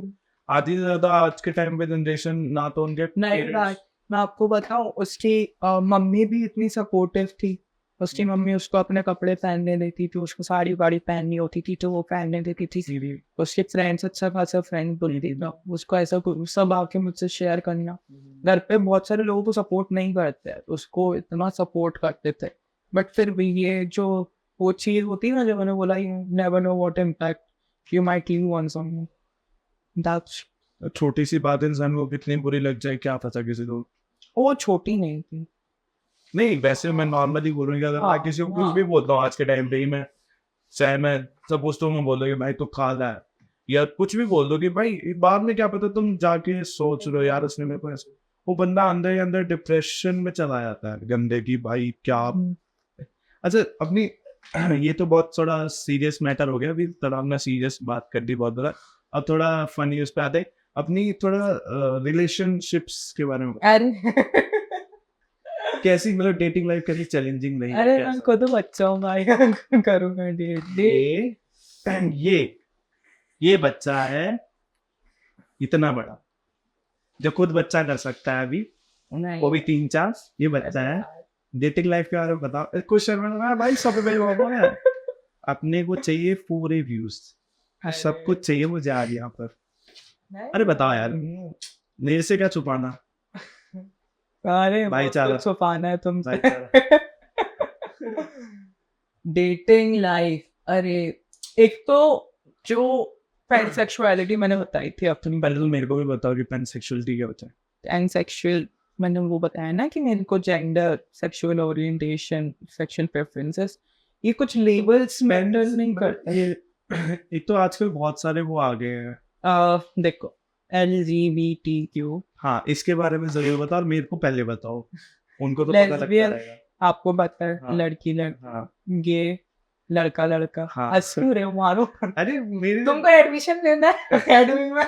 आधी से ज्यादा आज के टाइम पे जनरेशन ना तो उनके नहीं। मैं आपको बताऊं, उसकी मम्मी भी इतनी सपोर्टिव थी। उसकी मम्मी उसको अपने कपड़े पहनने देती थी, उसको साड़ी वाड़ी पहननी होती थी तो वो पहनने देती थी। उसके फ्रेंड्स, अच्छा खासा फ्रेंड बोलती थी उसको, ऐसा सब आके मुझसे शेयर करना। घर पे बहुत सारे लोगों को सपोर्ट नहीं करते हैं, उसको इतना सपोर्ट करते थे। बट फिर भी ये जो वो चीज़ होती है ना, जो मैंने बोला, you never know what impact you might leave on someone. That's, छोटी सी बात इंसान को कितनी बुरी लग जाए, क्या पता किसी को। वो छोटी नहीं थी। नहीं, वैसे मैं नॉर्मली बोलूँगा, अगर मैं किसी को कुछ भी बोलता हूँ आज के टाइम पे ही, मैं चाहे मैं सपोज तो मैं बोल दो कि भाई तू खा रहा है, या कुछ भी बोल दो कि भाई बाद में क्या पता तुम जाके सोच रहे हो यार उसने मेरे को ऐसे, वो बंदा अंदर ही अंदर डिप्रेशन में चला जाता है गंदे की, भाई क्या। अच्छा, अपनी ये तो बहुत थोड़ा सीरियस मैटर हो गया, अभी थोड़ा हमने सीरियस बात कर दी बहुत बड़ा। अब थोड़ा फनी उस पर आते, अपनी थोड़ा रिलेशनशिप्स के बारे में। अरे कैसी मतलब डेटिंग लाइफ कैसी चैलेंजिंग नहीं है? अरे कैसा? मैं खुद बच्चा हूँ भाई, करूँगा डेट। ये बच्चा है इतना बड़ा जो खुद बच्चा कर सकता है अभी, वो भी 3-4। ये बच्चा है, डेटिंग लाइफ के बारे में बताओ। कुछ शर्मा भाई, सब पे अपने को चाहिए पूरे व्यूज, सब कुछ चाहिए मुझे आज यहाँ पर। अरे बताओ यार, मेरे से क्या छुपाना? अरे भाईचारा छुपाना है तुमसे। भाईचारा। डेटिंग लाइफ, अरे एक तो जो पैनसेक्सुअलिटी मैंने बताई थी अपनी, पहले मेरे को भी बताओ कि पैनसेक्सुअलिटी क्या होता है? पैनसेक्सुअल मैंने वो बताया ना कि मेरे को gender, sexual orientation, sexual preferences, ये कुछ लेबल्स मैटर नहीं करते। एक तो आजकल बहुत सारे वो आ गए हैं। देखो, LGBTQ, हाँ, इसके बारे में जरूर बताओ, और मेरे को पहले बताओ, उनको तो पता लगता लेस्बियन, रहेगा। आपको पता है, हाँ। लड़की लड़का, हाँ। गे, लड़का लड़का। हाँ। हंस क्यों रहे हो, मारो। अरे मेरे तुमको एडमिशन लेना है एकेडमी में?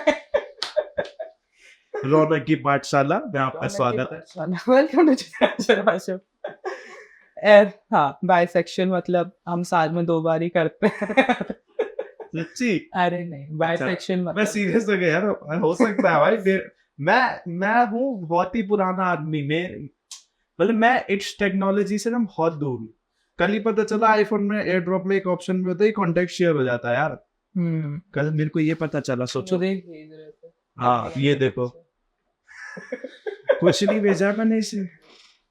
रौनक की पाठशाला में आपका स्वागत है। Welcome to. हाँ, बाइसेक्सुअल मतलब हम साल में 2 बार ही करते हैं। सच्ची? अरे नहीं, बाइसेक्सुअल मैं मतलब सीरियस हो गया यार, हो सकता है भाई। मैं हूँ बहुत ही पुराना आदमी, मतलब मैं इस टेक्नोलॉजी से ना बहुत दूर हूँ। कल ही पता चला आईफोन में एयर ड्रॉप में एक ऑप्शन भी होता है, कॉन्टेक्ट शेयर हो जाता है यार। कल मेरे को ये पता चला, सोचो। मुझे भेज रहे थे। हाँ, ये देखो। कुछ नहीं भेजा मैंने इसे,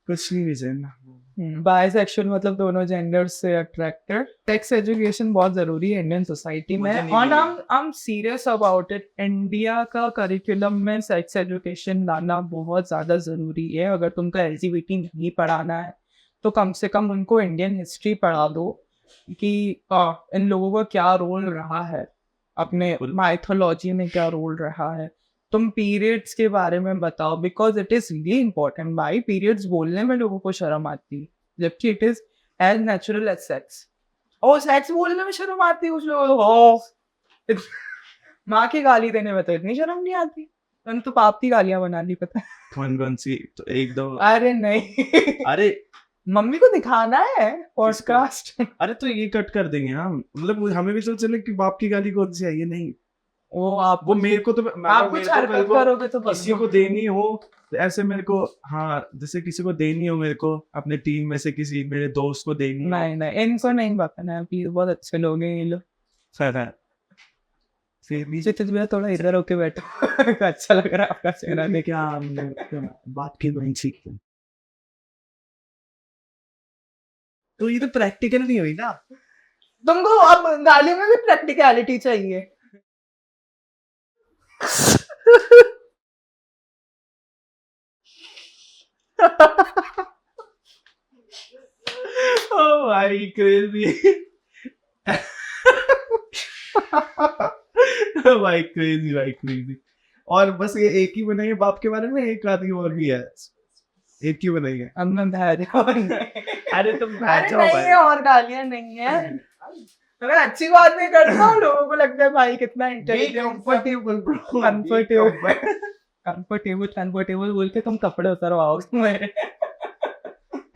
कुछ नहीं भेजा ना। बाइसेक्सुअल मतलब दोनों जेंडर्स से अट्रैक्टेड। सेक्स एजुकेशन बहुत जरूरी है इंडियन सोसाइटी में, मुझे नहीं और लगी। I am serious about it. India का करिकुलम में सेक्स एजुकेशन लाना बहुत ज्यादा जरूरी है। अगर तुमको एलजीबीटी नहीं पढ़ाना है तो कम से कम उनको इंडियन हिस्ट्री पढ़ा दो कि इन लोगों का क्या रोल रहा है, अपने माइथोलॉजी में क्या रोल रहा है। तुम पीरियड्स के बारे में बताओ, because it is really important. भाई पीरियड्स बोलने में लोगों को शर्म आती है, जबकि it is as natural as sex. और सेक्स बोलने में शर्म आती है कुछ लोगों को। माँ की गाली देने में तो इतनी शर्म नहीं आती, तुम तो पाप की गालियां बना ली पता है। कौन सी तो एक दो अरे नहीं, अरे मम्मी को दिखाना है पॉडकास्ट। अरे तो ये कट कर देंगे हम, मतलब हमें भी तो चले कि बाप की गाली कौन सी आई है। नहीं वो मेरे को तो आप कुछ हरकत करोगे तो किसी को देनी हो तो ऐसे मेरे को, हाँ जैसे किसी को देनी हो मेरे को अपने टीम में से किसी मेरे दोस्त को देनी हो। नहीं नहीं, इनको नहीं बताना है, प्लीज, बहुत अच्छे लोग हैं ये लोग। सर है फिर भी जितने भी थोड़ा इधर होके बैठो। अच्छा लग रहा है आपका चेहरा देख। क्या बात की नहीं सीख, तो ये तो प्रैक्टिकल नहीं हुई ना। तुमको अब गाली में भी प्रैक्टिकलिटी चाहिए। Oh भाई क्रेजी। भाई क्रेजी। और बस ये एक ही बनाई है बाप के बारे में, एक आदमी और भी है, एक ही बनाई है। अब मैं अरे तुम अरे नहीं है, और गालियां नहीं है। अगर अच्छी बात नहीं करता हूँ लोगों को लगता है भाई कितना कंफर्टेबल बोल के तुम कपड़े उतरवाओ मेरे।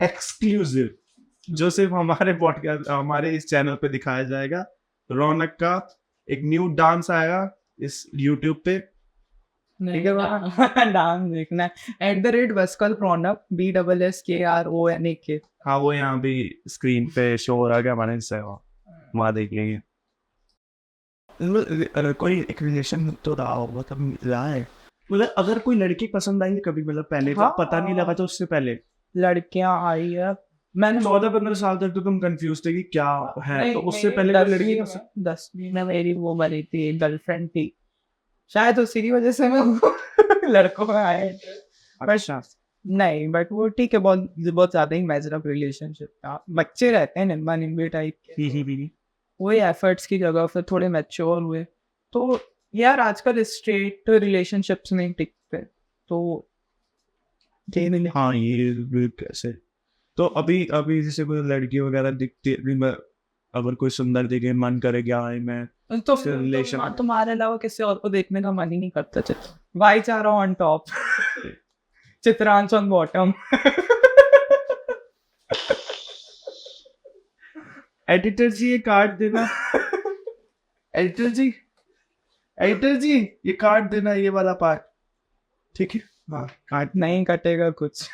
एक्सक्लूसिव जो सिर्फ हमारे पॉडकास्ट हमारे इस चैनल पे दिखाया जाएगा। रौनक का एक न्यू डांस आएगा इस यूट्यूब पे, डांस देखना है @बसकल रौनक BSSKRONAK। हाँ वो यहाँ भी स्क्रीन पे शो हो रहा है हमारे इंस्टाग्राम, वहाँ देख लेंगे। कोई एक रिलेशन तो रहा होगा तब रहा है, मतलब अगर कोई लड़की पसंद आई कभी, मतलब पहले तो पता नहीं लगा था उससे पहले लड़कियां आई है, मैंने 14-15 साल तक तो तुम कंफ्यूज थे कि क्या है, तो उससे पहले कोई लड़की पसंद। 10वीं में मेरी वो बनी थी, गर्लफ्रेंड थी, शायद उसी की वजह से मैं लड़कों में आया। अच्छा नहीं बट वो ठीक है, बहुत ज्यादा ही मेजरअप रिलेशनशिप था, बच्चे रहते हैं निम्बा निम्बी टाइप के, वही एफर्ट्स की जगह फिर थोड़े मैच्योर हुए। तो यार आजकल स्ट्रेट रिलेशनशिप्स नहीं टिकते, तो हाँ ये कैसे, तो अभी जैसे कोई लड़की वगैरह दिखती है, अगर कोई सुंदर दिखे मन करे क्या है मैं तो रिलेशन, तुम्हारे अलावा किसी और को देखने का मन ही नहीं करता। भाईचारा on top, Chitransh on bottom. Editor ji ये काट देना, एडिटर जी ये काट देना ये वाला पार्ट, ठीक है। हाँ काट नहीं कटेगा कुछ।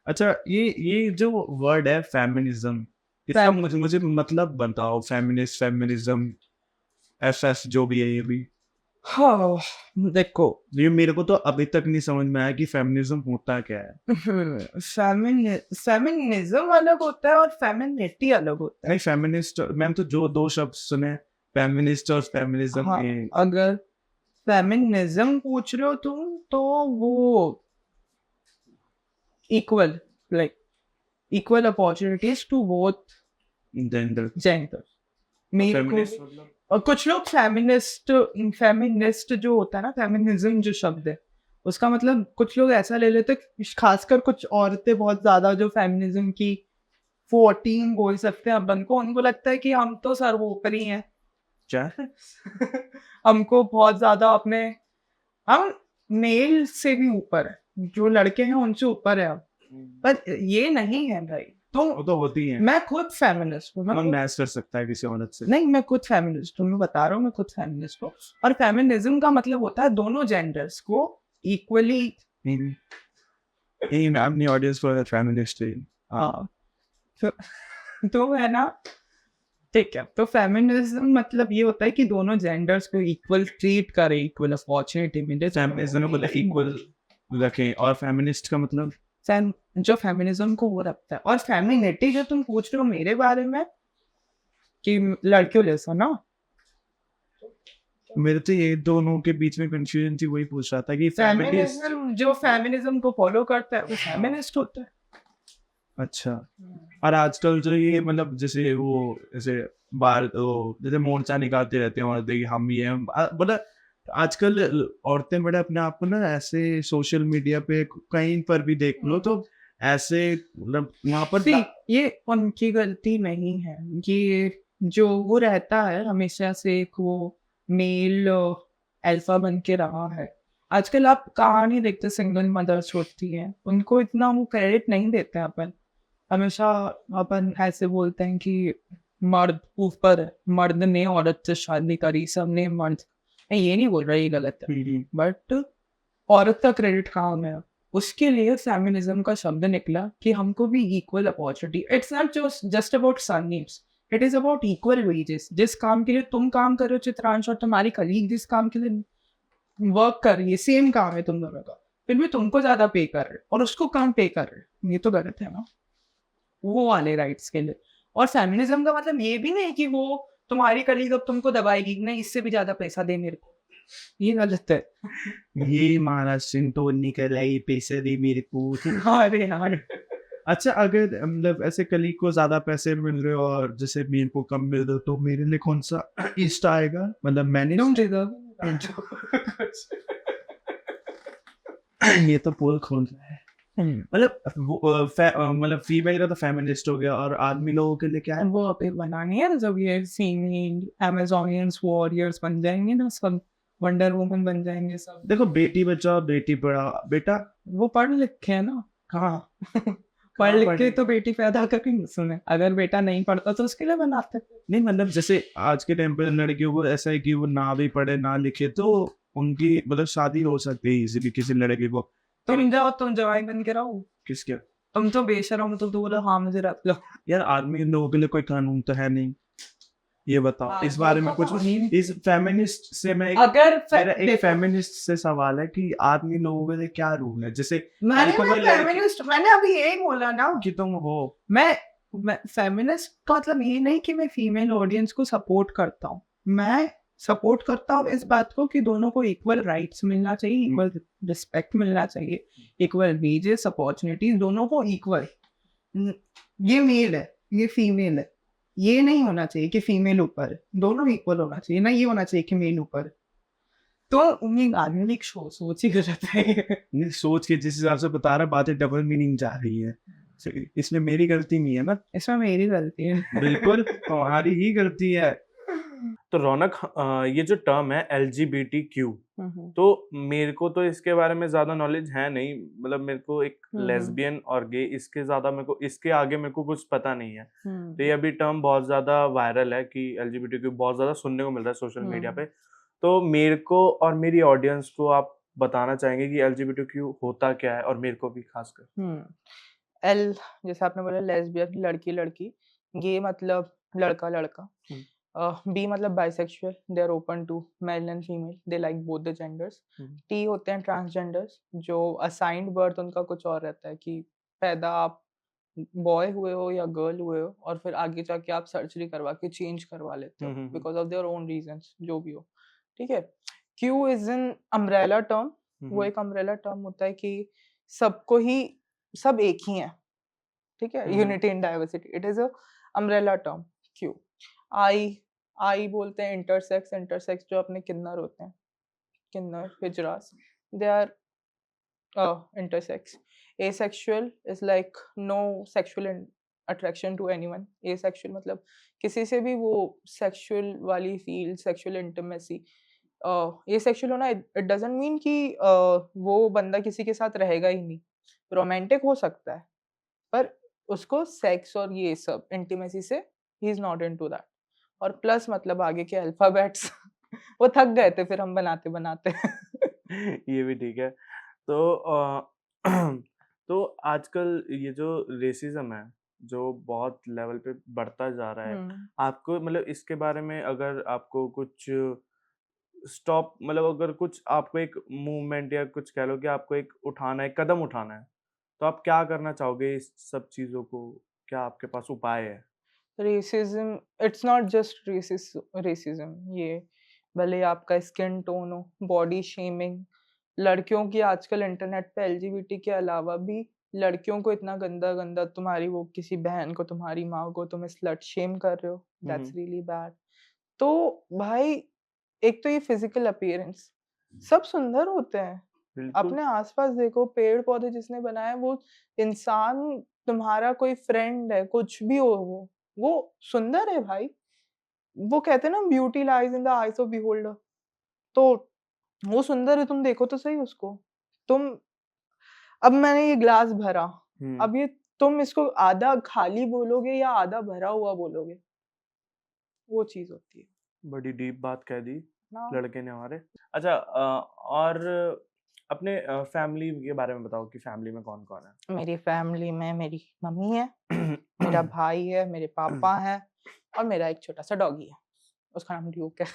अच्छा ये जो वर्ड है फेमिनिज्म, इसका मुझे मतलब बताओ, फेमिनिज्म एफएस जो भी है ये भी। हाँ देखो, ये मेरे को तो अभी तक नहीं समझ में आया कि फेमिनिज्म होता क्या है। फेमिनिज्म अलग होता है और फेमिनिटी अलग होता है। नहीं फेमिनिस्ट मैम तो जो दो शब्द सुने, फेमिनिस्ट और फेमिनिज्म। हाँ, अगर फेमिनिज्म पूछ रहे हो तुम तो वो equal, like equal opportunities to both gender. और कुछ लोग फेमिनिस्ट जो होता है ना, फेमिनिज्म जो शब्द है उसका मतलब कुछ लोग ऐसा ले लेते, खासकर कुछ औरतें बहुत ज्यादा जो फेमिनिज्म की 14 बोल सकते हैं अपन को, उनको लगता है कि हम तो सर्वोपरि हैं, क्या हमको बहुत ज्यादा अपने, हम मेल से भी ऊपर है, जो लड़के हैं उनसे ऊपर है। पर ये नहीं है भाई, तो होती है। मैं खुद फेमिनिस्ट हूँ, कौन मैच कर सकता है किसी औरत से? नहीं मैं खुद फेमिनिस्ट हूँ, मैं बता रहा हूँ मैं खुद फेमिनिस्ट हूँ। और फेमिनिज्म का मतलब होता है दोनों जेंडर्स को इक्वली। मैं अपनी ऑडियंस को फेमिनिस्ट है। हाँ तो है ना, ठीक है। तो फेमिनिज्म मतलब ये होता है कि दोनों जेंडर्स को इक्वल ट्रीट करे, इक्वल अपॉर्चुनिटी मिले, फेमिनिज्म को इक्वल रखें। और फेमिनिस्ट का मतलब जो फेमिनिज्म को वो रखता है। और फेमिनिटी जो तुम पूछ रहे हो मेरे बारे में कि लड़कियों जैसा ना, मेरे तो ये दोनों के बीच में कंफ्यूजन थी, वही पूछ रहा था कि फेमिनिस्ट। जो फेमिनिज्म को फॉलो करता है वो फेमिनिस्ट होता है। अच्छा, और आजकल जो ये मतलब जैसे वो जैसे बाहर वो जैसे मोर्चा निकालते रहते हैं औरतें कि हम ये हैं, मतलब आजकल औरतें बड़े अपने आप को ना ऐसे सोशल मीडिया पे कहीं पर भी देख लो तो ऐसे मतलब वहाँ पर See, ये उनकी गलती नहीं है। ये जो वो रहता है हमेशा से एक वो मेल अल्फा बन के रहा है। आजकल आप कहाँ नहीं देखते सिंगल मदर्स होती हैं, उनको इतना वो क्रेडिट नहीं देते हैं अपन। हमेशा अपन ऐसे बोलते हैं कि मर्द ऊपर है, मर्द ने औरत से शादी करी, सबने मर्द। मैं ये नहीं बोल रहा ये गलत है, बट औरत का क्रेडिट कहाँ है? उसके लिए फेमिनिज्म का शब्द निकला कि हमको भी equal opportunity. It's not just about surnames, it is about equal wages. जिस काम के लिए तुम काम कर रहे हो चित्रांश, और तुम्हारी कलीग जिस काम के लिए वर्क कर रही है, सेम काम है तुम दोनों का, फिर भी तुमको ज्यादा पे कर रहे और उसको कम पे कर रहे, ये तो गलत है ना। वो वाले राइट्स के लिए। और फेमिनिज्म का मतलब ये भी नहीं कि वो तुम्हारी कलीग अब तुमको दबाएगी, नहीं इससे भी ज्यादा पैसा दे मेरे को, ये गलत है। ये महाराष्ट्र तो निकल आई पैसे दे मेरे को। अरे यार, अच्छा, अगर मतलब ऐसे कलीग को ज्यादा पैसे मिल रहे हो और जैसे मेरे को कम मिल रहे हो तो मेरे लिए कौन सा इष्ट आएगा? मतलब मैंने तुम डिजर्व ये तो पोल खोल रहा है। मतलब मतलब फीमेल का तो फेमिनिस्ट हो गया और आदमी लोगों के लिए क्या है? वो अभी बनानी है जब ये फीमेल अमेजोनियंस वॉरियर्स बन जाएंगे ना सब, वंडर वुमन बन जाएंगे सब। देखो, बेटी बचाओ बेटी पढ़ाओ बेटा। वो पढ़ लिखे है ना, कहाँ पढ़ लिख के तो बेटी पैदा करेंगे। सुने, अगर बेटा नहीं पढ़ता तो उसके लिए बनाते। नहीं मतलब जैसे आज के टाइम पे लड़कियों को ऐसा है कि वो ना भी पढ़े ना लिखे तो उनकी मतलब शादी हो सकती है इजीली किसी लड़के को। तुम जाओ, तुम जवाई बन के रहो। किसके? तुम तो बेशरम, तुम तो बोलो हाँ मुझे रख लो। यार आदमी लोगों के लिए कोई कानून तो है नहीं, ये बताओ। हाँ, इस बारे में वो कुछ तो नहीं। इस फेमिनिस्ट से मैं अगर मेरा एक देखो, फेमिनिस्ट से सवाल है कि आदमी लोगों के लिए क्या रूल है? जैसे मैंने अभी यही बोला ना कि तुम हो, मैं फेमिनिस्ट का मतलब ये नहीं कि मैं फीमेल ऑडियंस को सपोर्ट करता हूँ। मैं सपोर्ट करता हूँ इस बात को कि दोनों को इक्वल राइट्स मिलना चाहिए, इक्वल रिस्पेक्ट मिलना चाहिए, इक्वल वेजेस अपॉर्चुनिटीज, दोनों को इक्वल। ये मेल है, ये फीमेल है, ये नहीं होना चाहिए कि फीमेल ऊपर है, दोनों इक्वल होना चाहिए ना, ये होना चाहिए कि मेल ऊपर है। तो उन्हें आधुनिक सोच ही गलत है। नहीं, सोच के जिस हिसाब से बता रहा बातें डबल मीनिंग जा रही है। इसमें मेरी गलती नहीं है ना? इसमें मेरी गलती है। बिल्कुल तुम्हारी ही गलती है। तो रौनक, ये जो टर्म है LGBTQ, तो मेरे को तो इसके बारे में ज्यादा नॉलेज है नहीं। मतलब मेरे को एक लेस्बियन और गे, इसके ज्यादा मेरे को इसके आगे मेरे को कुछ पता नहीं है। तो ये अभी टर्म बहुत ज्यादा वायरल है कि LGBTQ बहुत ज्यादा सुनने को मिल रहा है सोशल मीडिया पे। तो मेरे को और मेरी ऑडियंस को आप बताना चाहेंगे कि LGBTQ होता क्या है, और मेरे को भी खासकर। एल, जैसे आपने बोला लेस्बियन लड़की लड़की, गे मतलब लड़का लड़का, बी मतलब bisexual, they are open to male and female, they like both the genders. T होते हैं ट्रांसजेंडर्स, जो असाइंड बर्थ उनका कुछ और रहता है कि पैदा आप बॉय हुए हो या गर्ल हुए हो, और फिर आगे जाके आप सर्जरी करवा के चेंज करवा लेते हो because of their own reasons, जो भी हो। ठीक है। Q is an umbrella term. वो एक अम्ब्रेला टर्म होता है कि सबको ही, सब एक ही हैं, ठीक है, unity in diversity, it is a umbrella term Q. I बोलते हैं इंटरसेक्स, इंटरसेक्स जो अपने किन्नर होते हैं, किन्नर hijras, they are intersex. Asexual is like no sexual attraction to anyone. Asexual मतलब किसी से भी वो sexual वाली feel, sexual intimacy. Asexual होना it doesn't mean कि वो बंदा किसी के साथ रहेगा ही नहीं, रोमांटिक हो सकता है, पर उसको सेक्स और ये सब इंटीमेसी से he is not into that. और प्लस मतलब आगे के अल्फाबेट्स वो थक गए थे फिर हम बनाते बनाते। ये भी ठीक है। तो तो आजकल ये जो रेसिज्म है जो बहुत लेवल पे बढ़ता जा रहा है, आपको मतलब इसके बारे में अगर आपको कुछ स्टॉप, मतलब अगर कुछ आपको एक मूवमेंट या कुछ कह लो कि आपको एक उठाना है, कदम उठाना है, तो आप क्या करना चाहोगे इस सब चीज़ों को? क्या आपके पास उपाय है? Racism, it's not just racism, ये भले ही आपका स्किन टोन हो, बॉडी शेमिंग, लड़कियों की आजकल इंटरनेट पे एलजीबीटी के अलावा भी लड़कियों को इतना गंदा गंदा, तुम्हारी वो किसी बहन को, तुम्हारी माँ को तुम स्लट शेम कर रहे हो, हुँ, दैट्स हुँ। Really bad. तो भाई, एक तो ये फिजिकल अपीयरेंस, सब सुंदर होते हैं, बिल्कुल। अपने आसपास देखो, पेड़ पौधे जिसने बनाए, वो इंसान, तुम्हारा कोई फ्रेंड है, कुछ भी हो, वो सुंदर है भाई। वो कहते हैं ना, beauty lies in the eyes of beholder. तो वो सुंदर है, तुम देखो तो सही उसको। तुम, अब मैंने ये ग्लास भरा, हुँ। अब ये तुम इसको आधा खाली बोलोगे या आधा भरा हुआ बोलोगे, वो चीज होती है बड़ी डीप बात कह दी ना। लड़के ने हमारे। अच्छा और अपने फैमिली के बारे में बताओ कि फैमिली में कौन-कौन है? मेरी फैमिली में मेरी मम्मी है, मेरा भाई है, मेरे पापा हैं, और मेरा एक छोटा सा डॉगी है, उसका नाम ड्यूक है।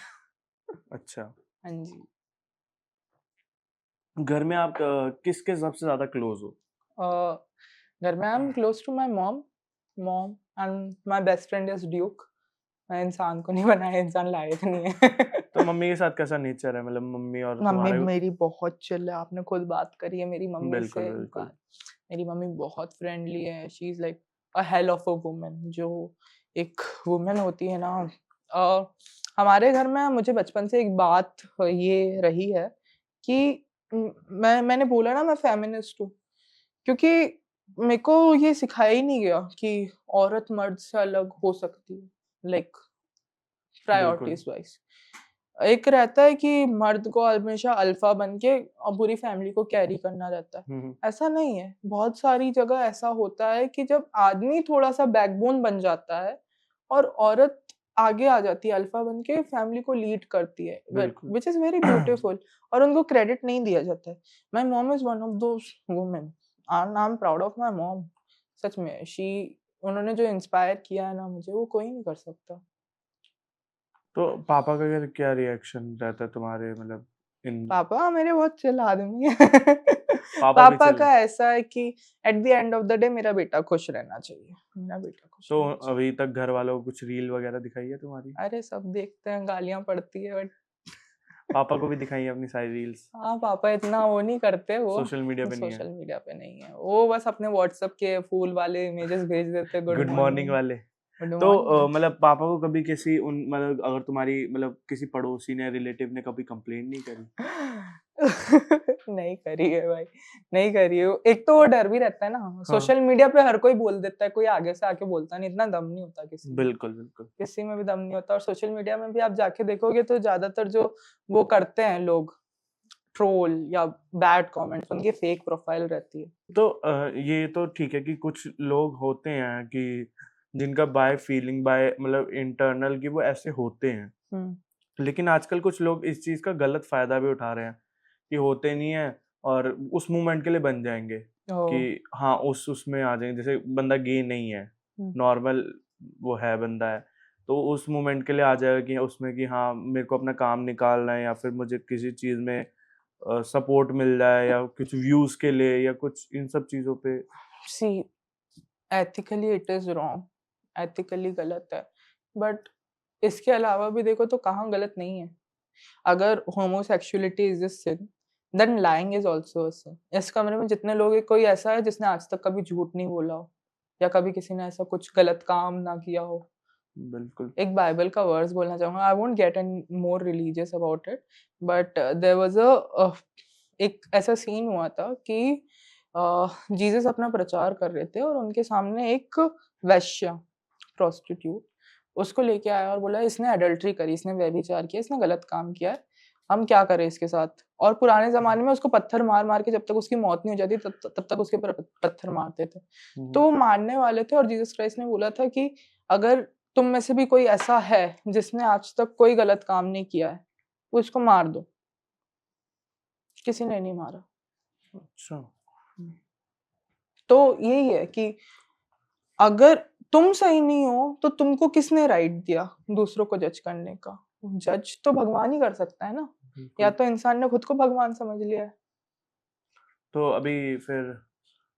अच्छा। हाँ जी। घर में आप किसके सबसे ज़्यादा क्लोज़ हो? घर में I am close to my mom, mom and my best friend is Duke. मैं इंसान को नहीं बनाया, इंसान लायक नहीं है। तो मम्मी के साथ कैसा नेचर है? मतलब मम्मी और मम्मी तुम्हारे मेरी बहुत चिल है, आपने खुद बात करी है मेरी मम्मी बिल्कुल, से। बिल्कुल। मेरी मम्मी बहुत फ्रेंडली है, she is like a hell of a woman. जो एक वुमन होती है ना, अ, हमारे घर में मुझे बचपन से एक बात ये रही है कि मैंने बोला ना, मैं फेमिनिस्ट हूँ, क्योंकि मेरे को ये सिखाया ही नहीं गया कि औरत मर्द से अलग हो सकती है, लाइक बिल्कुल। Priorities wise. एक रहता है कि मर्द को हमेशा अल्फा बन के और पूरी फैमिली को कैरी करना रहता है, हुँ, हुँ। ऐसा नहीं है। बहुत सारी जगह ऐसा होता है कि जब आदमी थोड़ा सा बैकबोन बन जाता है और औरत आगे आ जाती है, अल्फा बन के फैमिली को लीड करती है, बिल्कुल। विच इज वेरी ब्यूटीफुल, और उनको क्रेडिट नहीं दिया जाता है। My mom is one of those women, and I am proud of my mom. सच में, शी, उन्होंने जो इंस्पायर किया है ना मुझे, वो कोई नहीं कर सकता। तो पापा का क्या रिएक्शन रहता है तुम्हारे मतलब इन पापा मेरे बहुत चिल आदमी है। पापा भी पापा चिल का ऐसा है कि at the end of the day मेरा बेटा खुश रहना चाहिए, मेरा बेटा खुश तो रहना चाहिए। अभी तक घर वालों को कुछ रील वगैरह दिखाई है तुम्हारी? अरे सब देखते हैं, गालियाँ पड़ती है बट पापा को भी दिखाई है अपनी सारी रील्स? हाँ, पापा इतना वो नहीं करते, वो सोशल मीडिया पे नहीं है? सोशल मीडिया पे नहीं है, वो बस अपने व्हाट्सएप के फूल वाले इमेजेस भेज देते, गुड गुड मॉर्निंग मॉर्निंग, वाले। गुड तो मॉर्निंग। मतलब पापा को कभी किसी उन मतलब अगर तुम्हारी मतलब किसी पड़ोसी ने रिलेटिव ने कभी कंप्लेंट नहीं करी? नहीं करी है भाई, नहीं करी है। एक तो वो डर भी रहता है ना, हाँ। सोशल मीडिया पे हर कोई बोल देता है, कोई आगे से आके बोलता नहीं, इतना दम नहीं होता किसी में। बिल्कुल, बिल्कुल। किसी में भी दम नहीं होता, और सोशल मीडिया में भी आप जाके देखोगे तो ज्यादातर जो वो करते हैं लोग, ट्रोल या बैड कमेंट्स, उनकी फेक प्रोफाइल रहती है। तो ये तो ठीक है कि कुछ लोग होते हैं कि जिनका बाय फीलिंग बाय मतलब इंटरनल कि वो ऐसे होते हैं। हम्म। लेकिन आजकल कुछ लोग इस चीज़ का गलत फ़ायदा भी उठा रहे हैं कि होते नहीं है और उस मोमेंट के लिए बन जाएँगे ओह। कि हाँ, उसमें आ जाएँगे। जैसे बंदा गे नहीं है, हम्म। नॉर्मल वो है बंदा है, तो उस मोमेंट के लिए आ जाएगा कि उसमें कि हाँ, मेरे को अपना काम निकालना है या फिर मुझे किसी चीज़ में सपोर्ट मिल जाए या कुछ व्यूज़ के लिए या कुछ इन सब चीज़ों पे। See, ethically it is wrong, ethically गलत है, बट इसके अलावा भी देखो तो कहाँ गलत नहीं है। अगर homosexuality is a sin, then lying is also a sin. इस कमरे में जितने लोग हैं, कोई ऐसा है जिसने आज तक कभी झूठ नहीं बोला हो, या कभी किसी ने ऐसा कुछ गलत काम ना किया हो? बिल्कुल। एक बाइबल का वर्स बोलना चाहूंगा, I won't get an more religious about it, but there was a एक ऐसा सीन हुआ था कि जीसस अपना प्रचार कर रहे थे और उनके सामने एक वेश्या, प्रोस्टिट्यूट, उसको लेके आया और बोला इसने अडल्ट्री करी, इसने व्यभिचार किया, इसने गलत काम किया है, हम क्या करें इसके साथ। और पुराने जमाने में उसको पत्थर मार मार के जब तक उसकी मौत नहीं हो जाती तब तक उसके ऊपर पत्थर मारते थे। हुँ, तो हुँ। वो मारने वाले थे और जीसस क्राइस्ट ने बोला था कि अगर तुम में से भी कोई ऐसा है जिसने आज तक कोई गलत काम नहीं किया है, वो इसको मार दो। किसी ने नहीं मारा। अच्छा। तो यही है कि अगर तुम सही नहीं हो तो तुमको किसने राइट दिया दूसरों को जज करने का? जज तो भगवान ही कर सकता है ना, या बिल्कुल। तो इंसान ने खुद को भगवान समझ लिया है। तो अभी फिर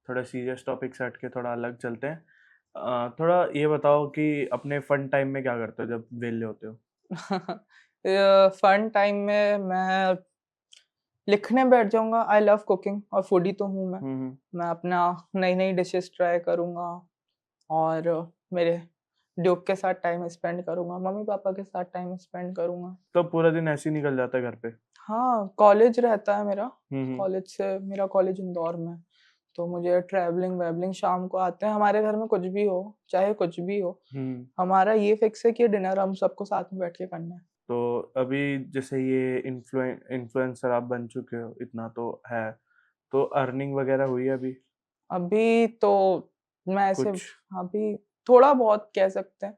थोड़ा सीरियस टॉपिक से हट के थोड़ा अलग चलते हैं। थोड़ा ये बताओ कि अपने फन टाइम में क्या करते हो जब वेले होते हो? फन टाइम में मैं लिखने बैठ जाऊंगा। आई लव कुकिंग और फूडी तो हूँ मैं। मैं अपना नई नई डिशेस ट्राई करूंगा और मेरे ड्यूक के साथ टाइम स्पेंड करूंगा, मम्मी पापा के साथ टाइम स्पेंड करूंगा। तो पूरा दिन ऐसे ही निकल जाता है घर पे? हाँ, कॉलेज रहता है मेरा। हम्म कॉलेज से मेरा कॉलेज इंदौर में, तो मुझे ट्रैवलिंग वैवलिंग शाम को आते हैं। हमारे घर में कुछ भी हो, चाहे कुछ भी हो, हम्म। हमारा ये फिक्स है कि डिनर हम सबको साथ में बैठ के करना है। तो अभी जैसे ये इन्फ्लुएंसर आप बन चुके हो, इतना तो है, तो अर्निंग वगैरह हुई है अभी अभी तो मैं ऐसे कुछ? अभी थोड़ा बहुत कह सकते हैं,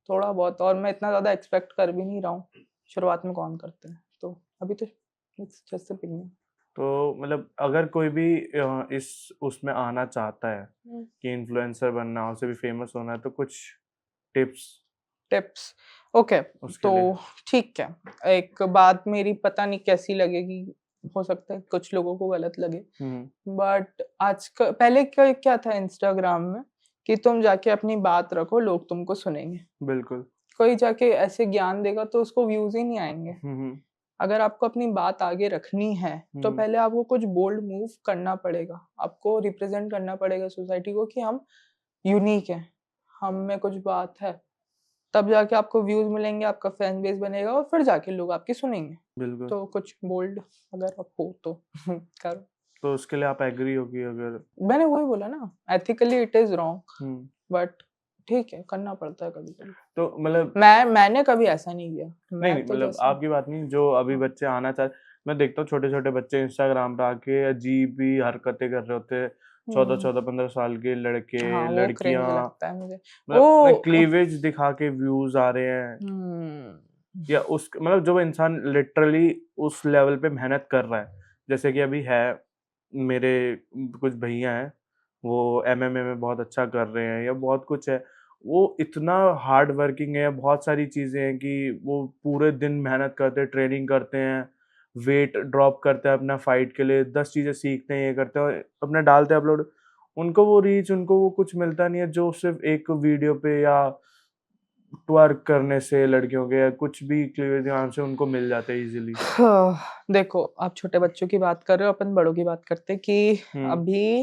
थोड़ा बहुत, और मैं इतना ज्यादा एक्सपेक्ट कर भी नहीं रहा हूँ। शुरुआत में कौन करते हैं, तो अभी तो इट्स जस्ट अ बिगिनिंग। तो मतलब अगर कोई भी इस उसमें आना चाहता है कि इन्फ्लुएंसर बनना, उसे भी फेमस होना है, तो कुछ टिप्स टिप्स, ओके। उसके तो लिए? ठीक है, एक बात मेरी पता नहीं कैसी लगेगी, हो सकता है कुछ लोगों को गलत लगे, बट आज का पहले क्या था इंस्टाग्राम में कि तुम जाके अपनी बात रखो, लोग तुमको सुनेंगे। बिल्कुल। कोई जाके ऐसे ज्ञान देगा तो उसको व्यूज ही नहीं आएंगे। अगर आपको अपनी बात आगे रखनी है तो पहले आपको कुछ बोल्ड मूव करना पड़ेगा, आपको रिप्रेजेंट करना पड़ेगा सोसाइटी को कि हम यूनिक हैं, हम में कुछ बात है। तब जाके आपको व्यूज मिलेंगे, आपका फैन बेस बनेगा और फिर जाके लोग आपकी सुनेंगे। बिल्कुल। तो कुछ बोल्ड अगर आप हो तो करो। तो उसके लिए आप एग्री होगी अगर? मैंने वही बोला ना, ethically it is wrong, but ठीक है, करना पड़ता है कभी कभी। तो मतलब मैंने कभी ऐसा नहीं किया। नहीं मैं तो मतलब जैसा आपकी बात नहीं, जो अभी बच्चे आना चाह, मैं देखता हूँ छोटे छोटे बच्चे इंस्टाग्राम पे आके अजीब ही हरकतें कर रहे होते हैं, 14-14-15 साल के लड़के हाँ, वो क्रिंज लड़कियां, लगता है मुझे। मतलब वो क्लीवेज दिखा के व्यूज आ रहे हैं, या उस मतलब जो इंसान लिटरली उस लेवल पे मेहनत कर रहा है, जैसे कि अभी है मेरे कुछ भैया हैं, वो एमएमए में बहुत अच्छा कर रहे हैं या बहुत कुछ है, वो इतना हार्ड वर्किंग है, बहुत सारी चीज़ें हैं कि वो पूरे दिन मेहनत करते हैं, ट्रेनिंग करते हैं, वेट ड्रॉप करते हैं अपना फाइट के लिए, 10 चीज़ें सीखते हैं, ये करते हैं और अपना डालते हैं अपलोड। उनको वो रीच, उनको वो कुछ मिलता नहीं है जो सिर्फ एक वीडियो पे या ट्वर्क करने से लड़कियों के या कुछ भी क्लीवेज दिखाने से उनको मिल जाते हैं इजीली। देखो, आप छोटे बच्चों की बात कर रहे हो, अपन बड़ों की बात करते हैं कि अभी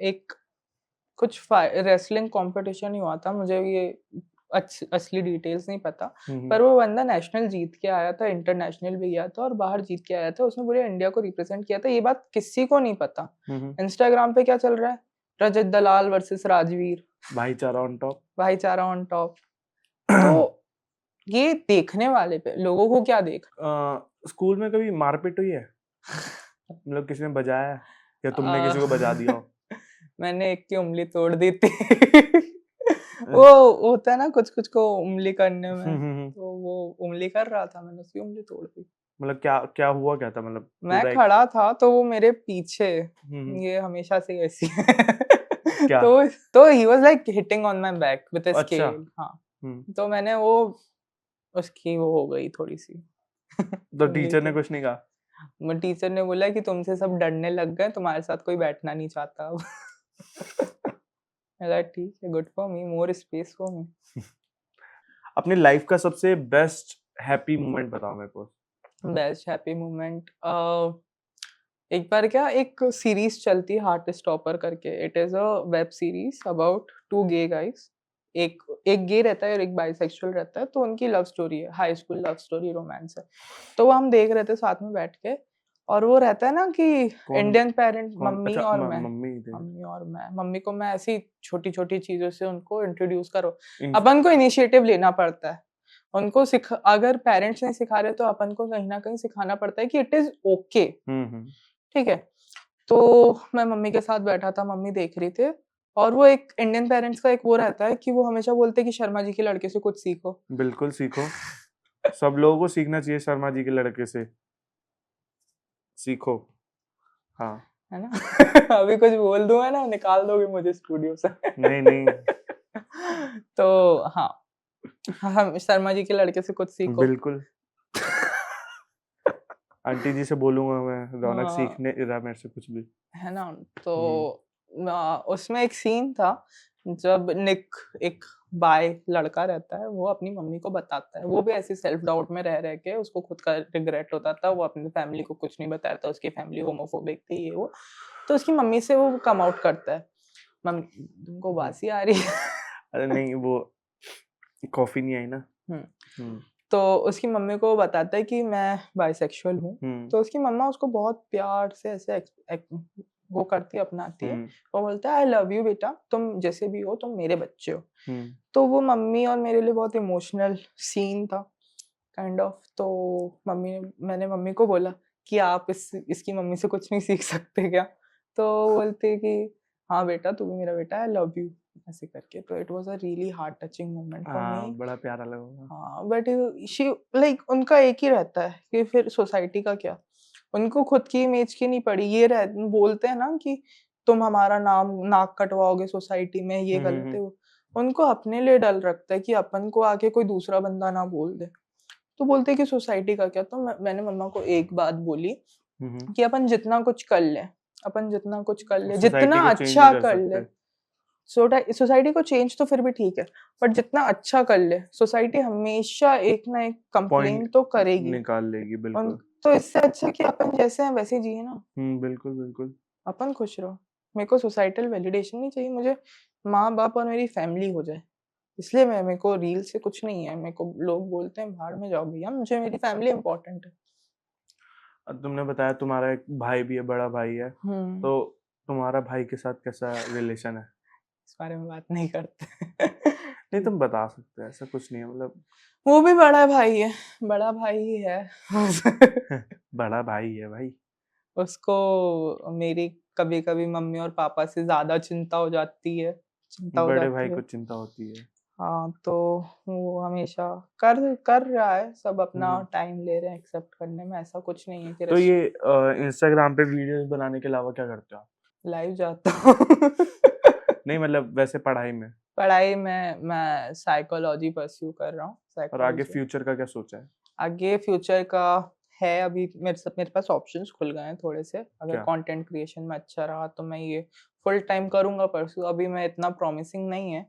एक कुछ रेसलिंग कंपटीशन ही हुआ था, मुझे ये असली डिटेल्स नहीं पता, पर वो बंदा नेशनल जीत के आया था, इंटरनेशनल भी गया था और बाहर जीत के आया था। उसने पूरे इंडिया को रिप्रेजेंट किया था। ये बात किसी को नहीं पता। इंस्टाग्राम पे क्या चल रहा है, रजत दलाल वर्सेस राजवीर, भाईचारा ऑन टॉप। भाईचारा ऑन टॉप। तो ये देखने वाले पे लोगों को क्या देख। स्कूल में कभी मारपीट हुई है? मतलब किसी ने बजाया है या तुमने किसी को बजा दिया हो? मैंने एक की उंगली तोड़ दी थी। वो होता है ना कुछ कुछ को उंगली करने में, तो वो उंगली कर रहा था, मैंने उसकी उंगली तोड़ दी। मतलब क्या क्या हुआ, क्या था मतलब मैं पूरा खड़ा था तो वो मेरे पीछे, हम्म, ये हमेशा से ऐसी है। क्या? तो he was like hitting on my back with a अच्छा। स्केल। हाँ, तो मैंने वो उसकी वो हो गई थोड़ी सी। तो टीचर ने कुछ नहीं कहा? टीचर ने बोला कि तुमसे सब डरने लग गए, तुम्हारे साथ कोई बैठना नहीं चाहता अब। ठीक है, good for me, more space for me. अपनी लाइफ का सबसे बेस्ट हैप्पी मोमेंट बताओ मेरे को। बेस्ट हैप्पी मोमेंट, एक बार क्या, एक सीरीज चलती है हार्ट स्टॉपर करके। It is a web series about two gay guys. एक एक गे रहता है और एक बाइसेक्सुअल रहता है, तो उनकी लव स्टोरी है, high school love story, romance है। तो वो हम देख रहे थे साथ में बैठ के, और वो रहता है ना कि इंडियन पेरेंट, मम्मी अच्छा, और मैं, मम्मी थे। मम्मी को मैं ऐसी छोटी छोटी चीजों से उनको इंट्रोड्यूस करो। अपन को इनिशिएटिव लेना पड़ता है, उनको अगर पेरेंट्स नहीं सिखा रहे तो अपन को कहीं ना कहीं सिखाना पड़ता है कि इट इज ओके। ठीक है, तो मैं मम्मी के साथ बैठा था, मम्मी देख रही थे, और वो एक इंडियन पेरेंट्स का एक वो रहता है कि वो हमेशा बोलते हैं कि शर्मा जी के लड़के से कुछ सीखो। बिल्कुल सीखो, सब लोगों को सीखना चाहिए शर्मा जी के लड़के से, सीखो। हाँ, है ना। अभी कुछ बोल दूंगा ना, निकाल दोगे मुझे स्टूडियो से। नहीं नहीं, तो हाँ, हम शर्मा जी के लड़के से कुछ सीखो। बिल्कुल। आंटी जी से बोलूंगा मैं, रौनक हाँ। सीखने रहा मेरे से कुछ भी। है ना? तो उसमें एक सीन था जब निक, एक बाय लड़का रहता है, वो अपनी मम्मी को बताता है, वो भी ऐसे सेल्फ डाउट में रह के उसको खुद का रिग्रेट होता था, वो अपनी फैमिली को कुछ नहीं बताया था, उसकी फैमिली होमोफोबिक थी, ये वो। तो उसकी मम्मी से वो कम आउट करता है, मम्मी तुमको बासी आ रही है। अरे नहीं, वो कॉफी नहीं आई ना। हम्म, हम्म तो उसकी मम्मी को वो बताता है कि मैं बाइसेक्सुअल हूँ। हम्म तो उसकी मम्मा उसको बहुत प्यार से ऐसे वो करती है, अपनाती है। हम्म वो बोलता है आई लव यू बेटा, तुम जैसे भी हो तुम मेरे बच्चे हो। हम्म तो वो मम्मी और मेरे लिए बहुत इमोशनल सीन था, काइंड ऑफ। तो मैंने मम्मी को बोला कि आप इसकी मम्मी से कुछ नहीं सीख सकते क्या? तो वो बोलती कि हाँ बेटा, तू भी मेरा बेटा है, आई लव यू, ऐसे करके। तो it was a really heart touching moment for हाँ, मी। बड़ा प्यारा लगा। हाँ, बट शी लाइक उनका एक ही रहता है कि फिर सोसाइटी का क्या, उनको खुद की इमेज की नहीं पड़ी। ये बोलते हैं ना कि तुम हमारा नाम नाक कटवाओगे सोसाइटी में, ये गलत है। वो उनको अपने लिए डर रखता है कि अपन को आके कोई दूसरा बंदा ना बोल दे। तो बोलते हैं कि सोसाइटी का क्या। तो मैंने मम्मा को एक बात बोली हम्म कि अपन जितना कुछ कर ले, अपन जितना कुछ कर ले, सोसाइटी जितना को चेंज अच्छा नहीं कर कर ले, सकते। सोसाइटी को चेंज तो फिर भी ठीक है, बट जितना अच्छा कर ले, सोसाइटी हमेशा एक ना एक कंप्लेन पॉइंट तो करेगी। निकाल लेगी, बिल्कुल। तो इससे अच्छा कि अपन जैसे हैं वैसे जिए ना, बिल्कुल बिल्कुल। अपन खुश रहो। मेरे को सोसाइटल वैलिडेशन नहीं चाहिए, मुझे माँ बाप और मेरी फैमिली हो जाए। इसलिए मेरे को रील से कुछ नहीं है। मेरे को लोग बोलते हैं भाड़ में जाओ भैया, मुझे मेरी फैमिली इम्पोर्टेंट है। अब तुमने बताया तुम्हारा एक भाई भी है, बड़ा भाई है, हम्म, तो तुम्हारा भाई के साथ कैसा रिलेशन है? इस बारे में बात नहीं करते। नहीं, तुम बता सकते हो, ऐसा कुछ नहीं है, मतलब। वो भी बड़ा भाई है, बड़ा भाई ही है। बड़ा भाई है भाई। उसको मेरी कभी कभी मम्मी और पापा से ज्यादा चिंता हो जाती है, चिंता हो बड़े जाती भाई है। को चिंता होती है। हाँ, तो वो हमेशा कर कर रहा है, सब अपना हम्म टाइम ले रहे हैं एक्सेप्ट करने में। ऐसा कुछ नहीं है कि तो ये इंस्टाग्राम पे वीडियोस बनाने के अलावा क्या करते हो आप? लाइव जाता हूँ। नहीं, मतलब वैसे पढ़ाई में। पढ़ाई में मैं साइकोलॉजी परस्यू कर रहा हूँ, और आगे साइकोलॉजी। फ्यूचर का क्या सोचा है? आगे फ्यूचर का है, अभी मेरे पास ऑप्शंस खुल गए हैं थोड़े से। अगर क्या? कंटेंट क्रिएशन में अच्छा रहा तो मैं ये फुल टाइम करूंगा परसू। अभी मैं इतना प्रॉमिसिंग नहीं है,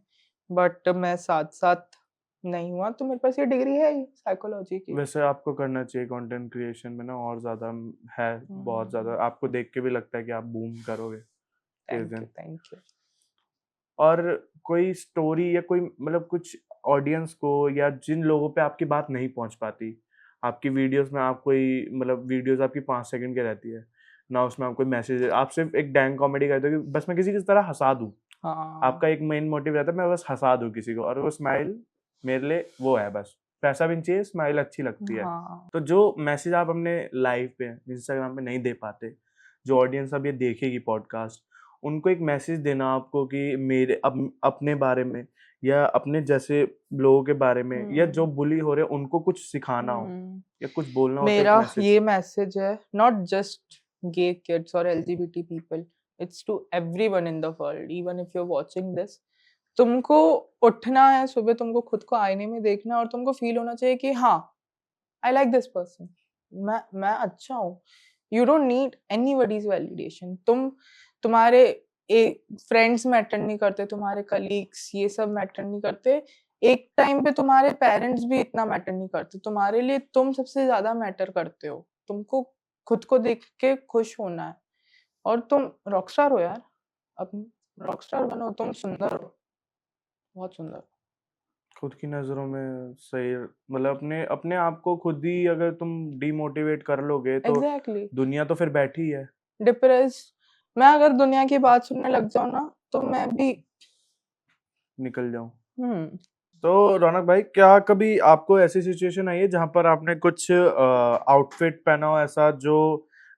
बट मैं साथ साथ नहीं हुआ तो मेरे पास ये डिग्री है ही साइकोलॉजी की। वैसे आपको करना चाहिए कंटेंट क्रिएशन में ना, और ज्यादा है, बहुत ज्यादा। आपको देख के भी लगता है कि आप बूम करोगे इस थैंक यू, दिन। Thank you. और कोई स्टोरी या कोई मतलब कुछ ऑडियंस को, या जिन लोगों पे आपकी बात नहीं पहुंच पाती, आपकी वीडियोस में, आप कोई मतलब वीडियोस आपकी 5 सेकंड की रहती है ना, उसमें आप कोई मैसेज, आप सिर्फ एक डैंग कॉमेडी करते हो कि बस मैं किसी की तरह हंसा दूं। हाँ, आपका एक मेन मोटिव रहता है मैं बस हंसा दूं किसी को, और वो स्माइल मेरे लिए वो है बस। पैसा भी नहीं चाहिए, स्माइल अच्छी लगती है। हाँ। तो जो मैसेज आप अपने लाइव पे, इंस्टाग्राम पे नहीं दे पाते, जो ऑडियंस अब ये देखेगी पॉडकास्ट, उनको एक मैसेज देना आपको कि मेरे अपने बारे में, या अपने जैसे लोगों के बारे में, या जो बुली हो रहे हैं उनको कुछ सिखाना हो, हम्म। या कुछ बोलना हो, तो एक मेरा मैसेज। ये मैसेज है, नॉट जस्ट गे किड्स और LGBT people, it's to everyone in the world, even if you are watching this. तुमको उठना है सुबह, तुमको खुद को आईने में देखना है और तुमको फील होना चाहिए कि हाँ, आई लाइक दिस पर्सन, मैं अच्छा हूँ। You don't need anybody's validation. तुम्हारे फ्रेंड्स मैटर नहीं करते, तुम्हारे कलीग्स ये सब मैटर नहीं करते। एक टाइम पे तुम्हारे पेरेंट्स भी इतना मैटर नहीं करते तुम्हारे लिए, तुम सबसे ज्यादा मैटर करते हो। तुमको खुद को देख के खुश होना है, और तुम रॉकस्टार हो यार। अब रॉकस्टार बनो, तुम सुंदर हो, बहुत सुंदर। खुद की नजरों में सही, मतलब अपने अपने आप को खुद ही अगर तुम डिमोटिवेट कर लोगे तो एग्जैक्टली। दुनिया तो फिर बैठी है। डिप्रेस, मैं अगर दुनिया की बात सुनने लग जाऊं ना तो मैं भी निकल जाऊं। हम्म। तो रौनक भाई, क्या कभी आपको ऐसी सिचुएशन आई है जहां पर आपने कुछ आउटफिट पहना हो ऐसा जो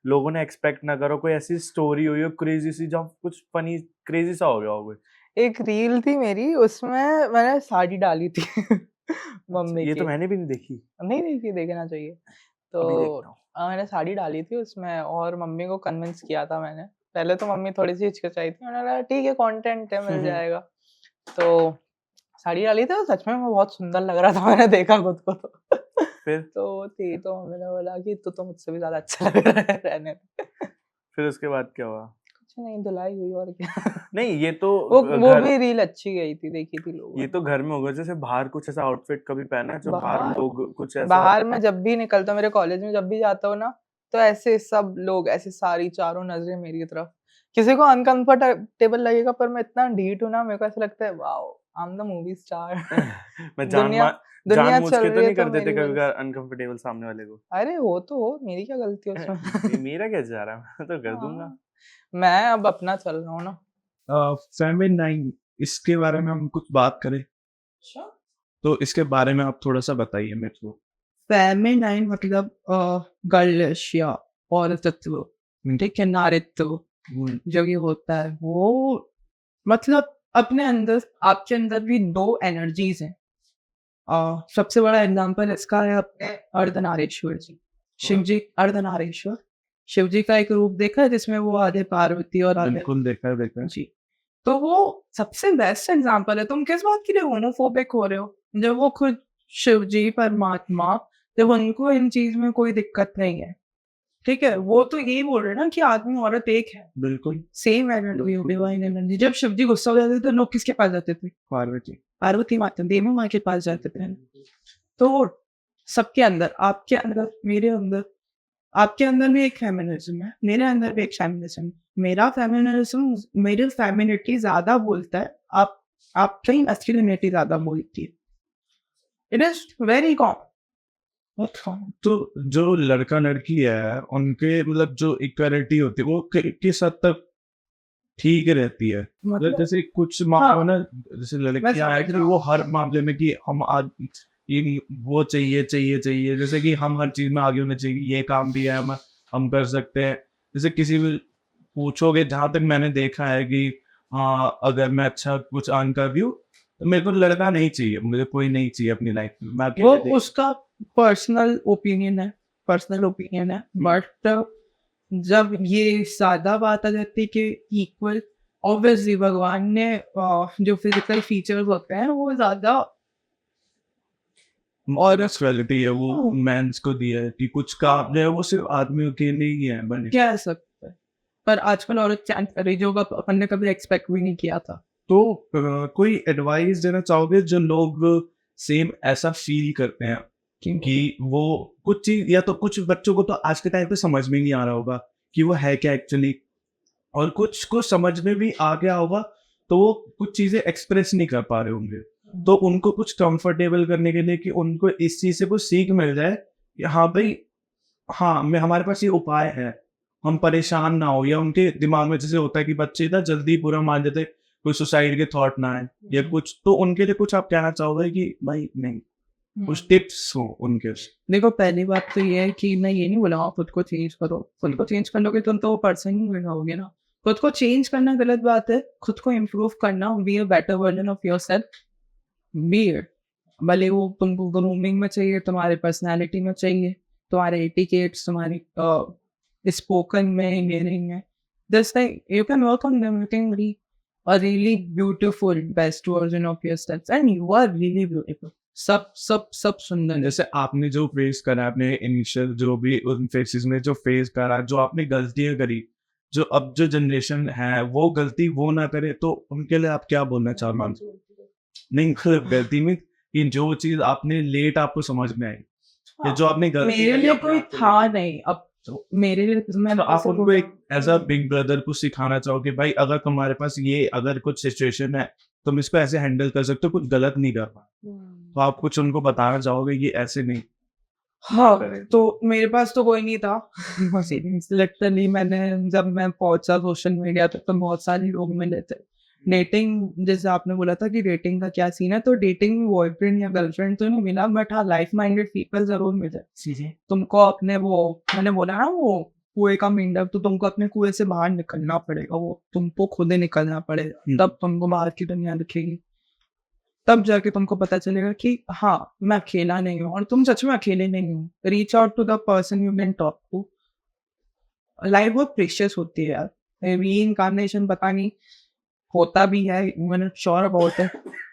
लोगों ने एक्सपेक्ट ना करो, कोई ऐसी स्टोरी हुई हो क्रेजी सी, जहाँ कुछ फनी क्रेजी सा हो गया हो कोई? एक रील थी मेरी, उसमें मैंने साड़ी डाली थी। अच्छा, मम्मी ये तो की। मैंने भी नहीं देखी। नहीं देखी, देखना चाहिए। अभी तो देखता हूँ। मैंने साड़ी डाली थी उसमें, और मम्मी को कन्विंस किया था मैंने। पहले तो मम्मी थोड़ी सी हिचकिचाई थी, मैंने कहा ठीक है, कंटेंट है, मिल जाएगा। तो साड़ी डाली थी, और सच में मैं बहुत सुंदर लग रहा था। मैंने देखा खुद को तो। फिर तो थी, तो मैंने बोला कि तू तो मुझसे भी ज़्यादा अच्छा लग रहा है, रहने दे। फिर उसके बाद क्या हुआ? कुछ नहीं, धुलाई हुई और क्या। नहीं ये तो वो घर भी रील अच्छी गई थी, देखी थी लोगों ये ने। तो घर में होगा, जैसे बाहर कुछ ऐसा आउटफिट कभी पहना है जो बाहर बाहर लोग कुछ ऐसा बाहर मैं जब भी निकलता हूँ, मेरे कॉलेज में जब भी जाता हूँ ना, तो ऐसे सब लोग ऐसे सारी चारों नजरें मेरी तरफ। किसी को अनकंफर्टेबल लगेगा, पर मैं इतना ढीठ हूँ ना, मेरे को ऐसा लगता है wow, I am the movie star. मैं दुनिया दुनिया जानबूझ चल के तो रही है नहीं तो कर देते मेरी कभी वजह से। अनकंफर्टेबल सामने वाले को। अरे हो तो हो, मेरी क्या गलती है उसमें। मेरा क्या जा रहा है, मैं तो कर दूंगा। हाँ, मैं अब अपना चल रहा हूँ ना। फेमिनाइन, इसके बारे में हम कुछ बात करें तो इसके बारे में आप थोड़ा सा बताइए मेरे को। फेमिनाइन मतलब गर्लिश या औरतत्व, ठीक है, नारित्व जो ये होता है, वो मतलब अपने अंदर, आपके अंदर भी दो एनर्जीज हैं। सबसे बड़ा एग्जाम्पल इसका है अपने अर्धनारीश्वर जी, शिव जी अर्धनारीश्वर। शिव जी का एक रूप देखा है जिसमें वो आधे पार्वती और आधे बिल्कुल देखा है। जी। तो वो सबसे बेस्ट एग्जाम्पल है। तुम किस बात के लिए होमोफोबिक हो रहे हो, जब वो खुद शिव जी परमात्मा, जब उनको इन चीज में कोई दिक्कत नहीं है, ठीक है, वो तो यही बोल रहे हैं ना कि आदमी औरत एक है, बिल्कुल। Same energy, divine energy. जब शिव जी गुस्सा हो जाते थे तो लोग किसके पास जाते थे? पार्वती। पार्वती माता, देवी माँ के पास जाते थे। तो सबके अंदर, आपके अंदर, मेरे अंदर, आपके अंदर भी एक फेमिनिज्म है, मेरे अंदर भी एक फेमिनिज्म है। मेरा फेमिनिज्म मेरी फेमिनिटी ज्यादा बोलता है, आपकी मैस्कुलिनिटी ज्यादा बोलती है। It is very common. तो जो लड़का लड़की है उनके मतलब जो इक्वालिटी होती है वो किस हद तक ठीक रहती है? मतलब जैसे कुछ मामलों हाँ, ना, जैसे लड़कियां समझ है कि रहा हूँ। वो हर मामले में कि हम आज ये वो चाहिए, जैसे कि हम हर चीज में आगे होने चाहिए, ये काम भी है हम कर सकते हैं। जैसे किसी भी पूछोगे, जहां तक मैंने देखा है कि हाँ अगर मैं अच्छा कुछ अर्न कर रही हूँ तो मेरे को लड़का नहीं चाहिए, मुझे कोई नहीं चाहिए अपनी लाइफ में, मैं वो अकेले देख। उसका पर्सनल ओपिनियन है, बट जब ये ज्यादा बात आ जाती है कि इक्वल, ऑब्वियसली भगवान ने जो फिजिकल फीचर्स होते हैं वो ज्यादा और क्वालिटी है वो मेंस को दिया है कि कुछ काम जो है वो सिर्फ आदमियों के लिए ही है बने। कह सकते हैं, पर आजकल औरत चांस कर रही जो अपन ने कभी एक्सपेक्ट भी नहीं किया था। तो कोई एडवाइस देना चाहोगे जो लोग सेम ऐसा फील करते हैं कि वो कुछ चीज, या तो कुछ बच्चों को तो आज के टाइम पे समझ में नहीं आ रहा होगा कि वो है क्या एक्चुअली, और कुछ को समझ में भी आ गया होगा तो वो कुछ चीजें एक्सप्रेस नहीं कर पा रहे होंगे, तो उनको कुछ कंफर्टेबल करने के लिए कि उनको इस चीज से कुछ सीख मिल जाए कि हाँ भाई, हाँ मैं हमारे पास ये उपाय है, हम परेशान ना हो, या उनके दिमाग में जैसे होता है कि बच्चे इतना जल्दी बुरा मान जाते, कोई सुसाइड के थॉट ना आए या कुछ, तो उनके लिए कुछ आप कहना चाहोगे कि भाई नहीं, कुछ टिप्स हो उनके? देखो, पहली बात तो ये है कि मैं ये नहीं बोला खुद को चेंज करो, खुद को चेंज कर लोगे तुम तो वो पर्सन ही बन जाओगे ना। खुद को चेंज करना गलत बात है, खुद को इम्प्रूव करना, be a better version of yourself, B it. भले वो तुमको ग्रूमिंग में चाहिए, तुम्हारे पर्सनालिटी में चाहिए, तुम्हारे एटिकेट्स, तुम्हारी स्पोकन में, हियरिंग में, just like you can work on them, you can be a really beautiful best version of yourself and you are really beautiful। सब सुंदर है। जैसे आपने जो फेस करा, आपने इनिशियल जो भी उन फेसेस में जो फेस करा, जो आपने गलतियां करी, जो अब जो जनरेशन है वो गलती वो ना करे, तो उनके लिए आप क्या बोलना चाहोगे? नहीं मतलब गलती में कि जो चीज आपने लेट आपको समझ में आई, या जो आपने गलती मेरे करी लिए अपने कोई आप को था लेके। नहीं, अब तो मेरे लिए मैं तो आप उनको एक एज अ बिग ब्रदर को सिखाना चाहोगे भाई अगर तुम्हारे पास ये अगर कुछ सिचुएशन है तुम इसको ऐसे हैंडल कर सकते हो, कुछ गलत नहीं कर पा, तो आप कुछ उनको बताना चाहोगे ये ऐसे नहीं? हाँ, तो मेरे पास तो कोई नहीं था। लिटरली मैंने, जब मैं पहुंचा सोशल मीडिया तक तो बहुत सारे लोग मिले थे। डेटिंग, जैसे आपने बोला था कि डेटिंग का क्या सीन है, तो डेटिंग में बॉयफ्रेंड या गर्लफ्रेंड तो नहीं मिला, बट हाँ लाइफ माइंडेड पीपल जरूर मिले। तुमको अपने वो, मैंने बोला ना वो कुएं का मेंढक, तो तुमको अपने कुएं से बाहर निकलना पड़ेगा, वो तुमको खुद ही निकलना पड़ेगा, तब तुमको बाहर की दुनिया दिखेगी, तब जाके तुमको पता चलेगा कि हाँ मैं अकेला नहीं हूँ, और तुम सच में अकेले नहीं हो। Reach out to the person you can talk to. Life बहुत प्रेशियस होती है यार, री इनकारनेशन पता नहीं होता भी है, मैंने श्योर अबाउट है,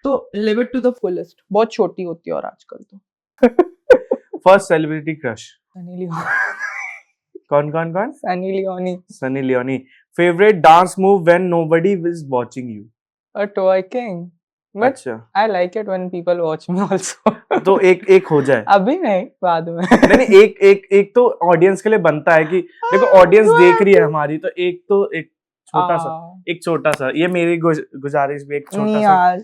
तो live it to the fullest. बहुत छोटी होती है और आजकल तो first celebrity crush Sunny Leone. कौन कौन कौन? Sunny Leone. Sunny Leone. Favourite dance move when nobody is watching you? A twerking. But अच्छा, I like it when people watch me also. तो एक हो जाए। अभी नहीं, बाद में। नहीं एक तो ऑडियंस के लिए बनता है कि देखो ऑडियंस देख रही है हमारी, तो एक छोटा सा ये मेरी गुजारिश भी, नहीं यार,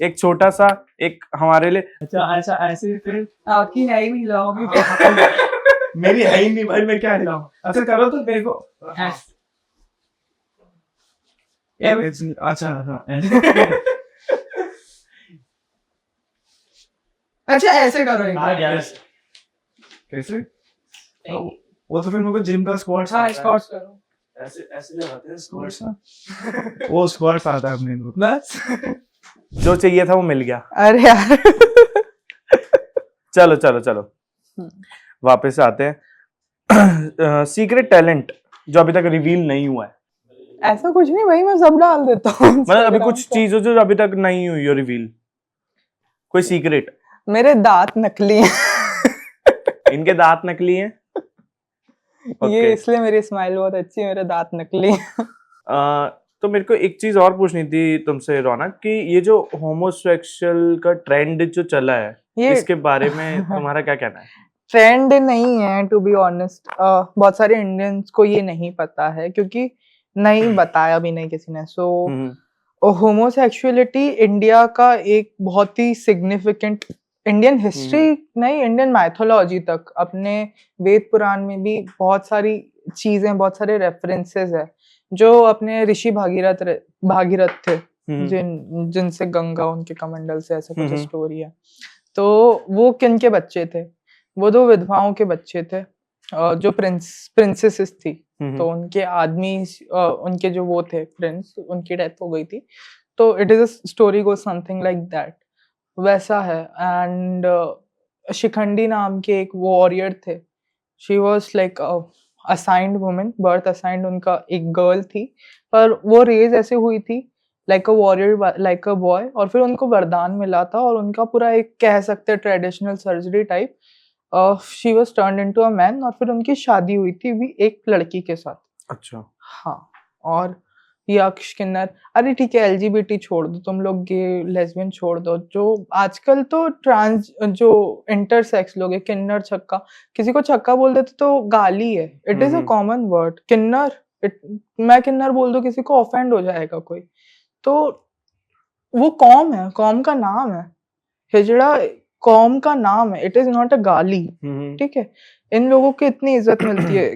एक छोटा सा एक हमारे लिए। अच्छा ऐसे फिर आपकी है ही नहीं, लाओगी। मेरी है ही नहीं भाई, मैं क्या हिलाऊं? अच्छा करो तो मेरे को अच्छा अच्छा ऐसे करो एक बार। कैसे? वो तो फिर मेरे को जिम का स्क्वाट्स हाँ, स्क्वाट्स करो। ऐसे लगाते हैं स्क्वाट्स ना, वो स्क्वाट्स आता है अपने को। बस। जो चाहिए था वो मिल गया। अरे यार। चलो वापस आते हैं। सीक्रेट टैलेंट जो अभी तक रिवील नहीं हुआ है। ऐसा कुछ नहीं भाई, मैं सब डाल देता हूँ। मतलब अभी कुछ चीजों जो अभी तक नहीं हुई है रिवील, कोई सीक्रेट? मेरे दांत नकली हैं। इनके दांत नकली हैं। ये इसलिए मेरी स्माइल बहुत अच्छी है, मेरे दांत नकली हैं। तो मेरे को एक चीज और पूछनी थी तुमसे रौनक, कि ये जो होमोसेक्सुअल का ट्रेंड जो चला है, इसके बारे में तुम्हारा क्या कहना है? ट्रेंड नहीं है, टू बी ऑनेस्ट। बहुत सारे इंडियंस को ये नहीं पता है, क्योंकि नहीं बताया भी नहीं किसी ने। सो होमोसेक्सुअलिटी इंडिया का एक बहुत ही सिग्निफिकेंट, इंडियन हिस्ट्री नहीं, इंडियन माइथोलॉजी तक, अपने वेद पुराण में भी बहुत सारी चीजें, बहुत सारे रेफरेंसेस है, जो अपने ऋषि भागीरथ थे, जिनसे गंगा उनके कमंडल से, ऐसे कुछ स्टोरी है। तो वो किन के बच्चे थे? वो दो विधवाओं के बच्चे थे, जो प्रिंसेसेस थी। तो उनके आदमी, उनके जो वो थे प्रिंस, उनकी डेथ हो गई थी। तो it is a story go something like that, वैसा है। एंड शिखंडी नाम के एक वॉरियर थे, she was like assigned women, birth assigned उनका एक गर्ल थी, पर वो रेज ऐसे हुई थी like a warrior, like a boy, और फिर उनको वरदान मिला था, और उनका पूरा एक कह सकते हैं traditional surgery type, she was turned into a man, और फिर उनकी शादी हुई थी भी एक लड़की के साथ। अच्छा। हाँ, और यक्ष किन्नर, अरे ठीक है एलजीबीटी छोड़ दो तुम लोग, गे लेस्बियन छोड़ दो, जो आजकल तो ट्रांस जो इंटरसेक्स लोग है, किन्नर छक्का, किसी को छक्का बोल देते तो गाली है, it is a common word किन्नर। मैं किन्नर बोल दो किसी को, ऑफेंड हो जाएगा कोई। तो वो कौम है, कौम का नाम है, हिजड़ा कौम का नाम है, इट इज नॉट अ गाली। ठीक है, इन लोगों को इतनी इज्जत मिलती है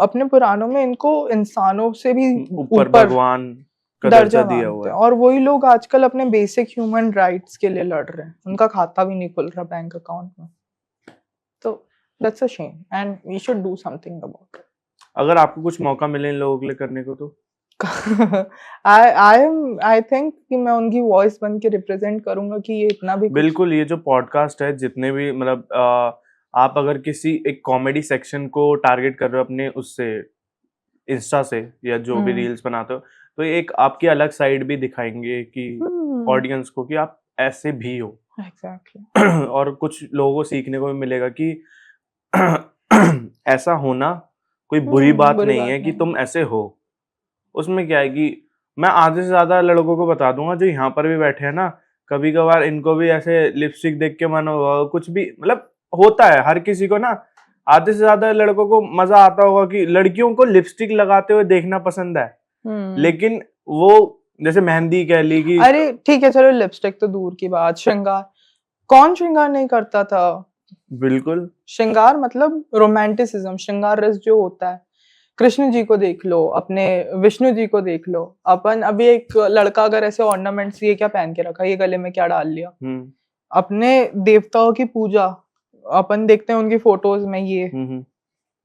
अपने पुराणों में, इनको इंसानों से भी ऊपर भगवान का दर्जा दिया हुआ है। और वही लोग आजकल अपने बेसिक ह्यूमन राइट्स के लिए लड़ रहे हैं, उनका खाता भी नहीं खुल रहा बैंक अकाउंट में। तो that's a shame and we should do something about it. अगर आपको कुछ मौका मिले इन लोगों के लिए करने को तो आई थिंक कि मैं उनकी वॉइस बन के रिप्रेजेंट करूंगा कि ये इतना भी बिल्कुल। ये जो पॉडकास्ट है, जितने भी मतलब आप अगर किसी एक कॉमेडी सेक्शन को टारगेट कर रहे हो अपने उससे इंस्टा से, या जो भी रील्स बनाते हो, तो एक आपकी अलग साइड भी दिखाएंगे कि ऑडियंस को कि आप ऐसे भी हो। एग्जैक्टली। और कुछ लोगों को सीखने को भी मिलेगा कि ऐसा होना कोई बुरी बात नहीं है कि तुम ऐसे हो। उसमें क्या है कि मैं आधे से ज्यादा लड़कों को बता दूंगा जो यहाँ पर भी बैठे हैं ना, कभी कभार इनको भी ऐसे लिपस्टिक देख के मन कुछ भी, मतलब होता है हर किसी को ना, आधे से ज्यादा लड़कों को मजा आता होगा कि लड़कियों को लिपस्टिक लगाते हुए देखना पसंद है, लेकिन वो जैसे मेहंदी कह ली कि, अरे ठीक है चलो लिपस्टिक तो दूर की बात, श्रृंगार, कौन श्रृंगार नहीं करता था? बिल्कुल। श्रृंगार मतलब रोमांटिसिज्म, श्रृंगार रस जो होता है, कृष्ण जी को देख लो, अपने विष्णु जी को देख लो। अपन अभी एक लड़का अगर ऐसे ऑर्नामेंट्स, ये क्या पहन के रखा, ये गले में क्या डाल लिया, अपने देवताओं की पूजा अपन देखते हैं उनकी फोटोज में, ये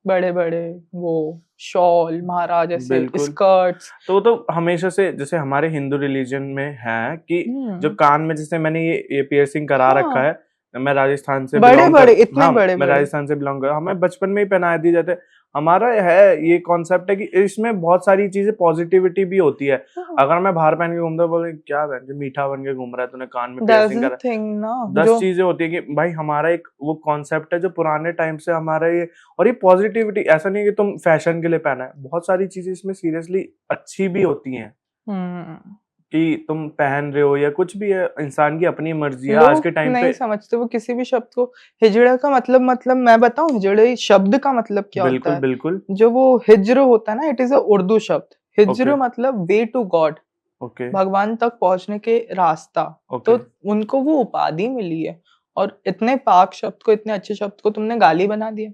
बड़े बड़े वो शॉल, महाराज ऐसे स्कर्ट्स। तो हमेशा से जैसे हमारे हिंदू रिलीजन में है कि जो कान में, जैसे मैंने ये पियर्सिंग करा रखा है, मैं राजस्थान से बड़े बड़े इतने हाँ, बड़े मैं राजस्थान से बिलोंग कर, हमें बचपन में ही पहना दिए जाते। हमारा है ये कॉन्सेप्ट है कि इसमें बहुत सारी चीजें पॉजिटिविटी भी होती है। अगर मैं बाहर पहन के घूमता बोले क्या बहन जो मीठा बन के घूम रहा है, तूने कान में पियर्सिंग दैट्स करा, द थिंग ना 10 जो चीजें होती है कि भाई हमारा एक वो कॉन्सेप्ट है जो पुराने टाइम से हमारा ये, और ये पॉजिटिविटी ऐसा नहीं है कि तुम फैशन के लिए पहना है, बहुत सारी चीजें इसमें सीरियसली अच्छी भी होती हैं कि तुम पहन रहे हो या कुछ भी है, इंसान की अपनी मर्जी है। आज लोग के टाइम नहीं पे समझते वो किसी भी शब्द को। हिजड़ा का मतलब मैं बताऊं हिजड़े शब्द का मतलब क्या होता बिल्कुल है? बिल्कुल जो वो हिज्र होता है ना, इट इज अ उर्दू शब्द। हिज्र ओके मतलब वे टू गॉड, ओके भगवान तक पहुंचने के रास्ता। ओके तो उनको वो उपाधि मिली है, और इतने पाक शब्द को, इतने अच्छे शब्द को तुमने गाली बना दिया।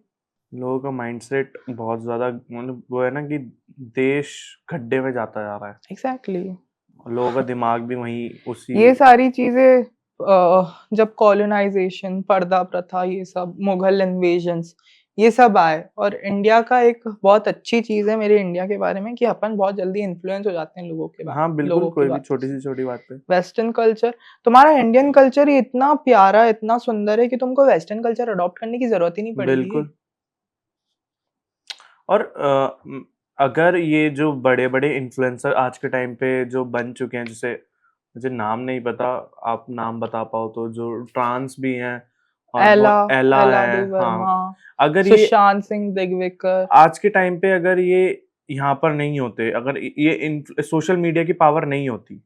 लोगों का माइंडसेट बहुत ज्यादा मतलब वो है ना कि देश खड्डे में जाता जा रहा है, एग्जैक्टली और लोगों का दिमाग भी वहीं उसी ये सारी चीजें जब कॉलोनाइजेशन, पर्दा प्रथा, ये सब मुगल इन्वेजन्स, ये सब आए, और इंडिया का एक बहुत अच्छी चीज है मेरे इंडिया के बारे में कि अपन बहुत जल्दी इन्फ्लुएंस हो जाते हैं हाँ बिल्कुल, लोगों कोई की भी बात छोटी सी छोटी बात पे वेस्टर्न कल्चर। तुम्हारा इंडियन कल्चर ही इतना प्यारा, इतना सुंदर है कि तुमको वेस्टर्न कल्चर अडॉप्ट करने की जरूरत ही नहीं पड़ेगी। बिल्कुल। और अगर ये जो बड़े बड़े इन्फ्लुएंसर आज के टाइम पे जो बन चुके हैं, जैसे मुझे नाम नहीं पता, आप नाम बता पाओ तो, जो ट्रांस भी हैं और एला एला एला है, डी हाँ, वर्मा, अगर ये सुशांत सिंह दिग्विकर, आज के टाइम पे अगर ये यहाँ पर नहीं होते, अगर ये सोशल मीडिया की पावर नहीं होती,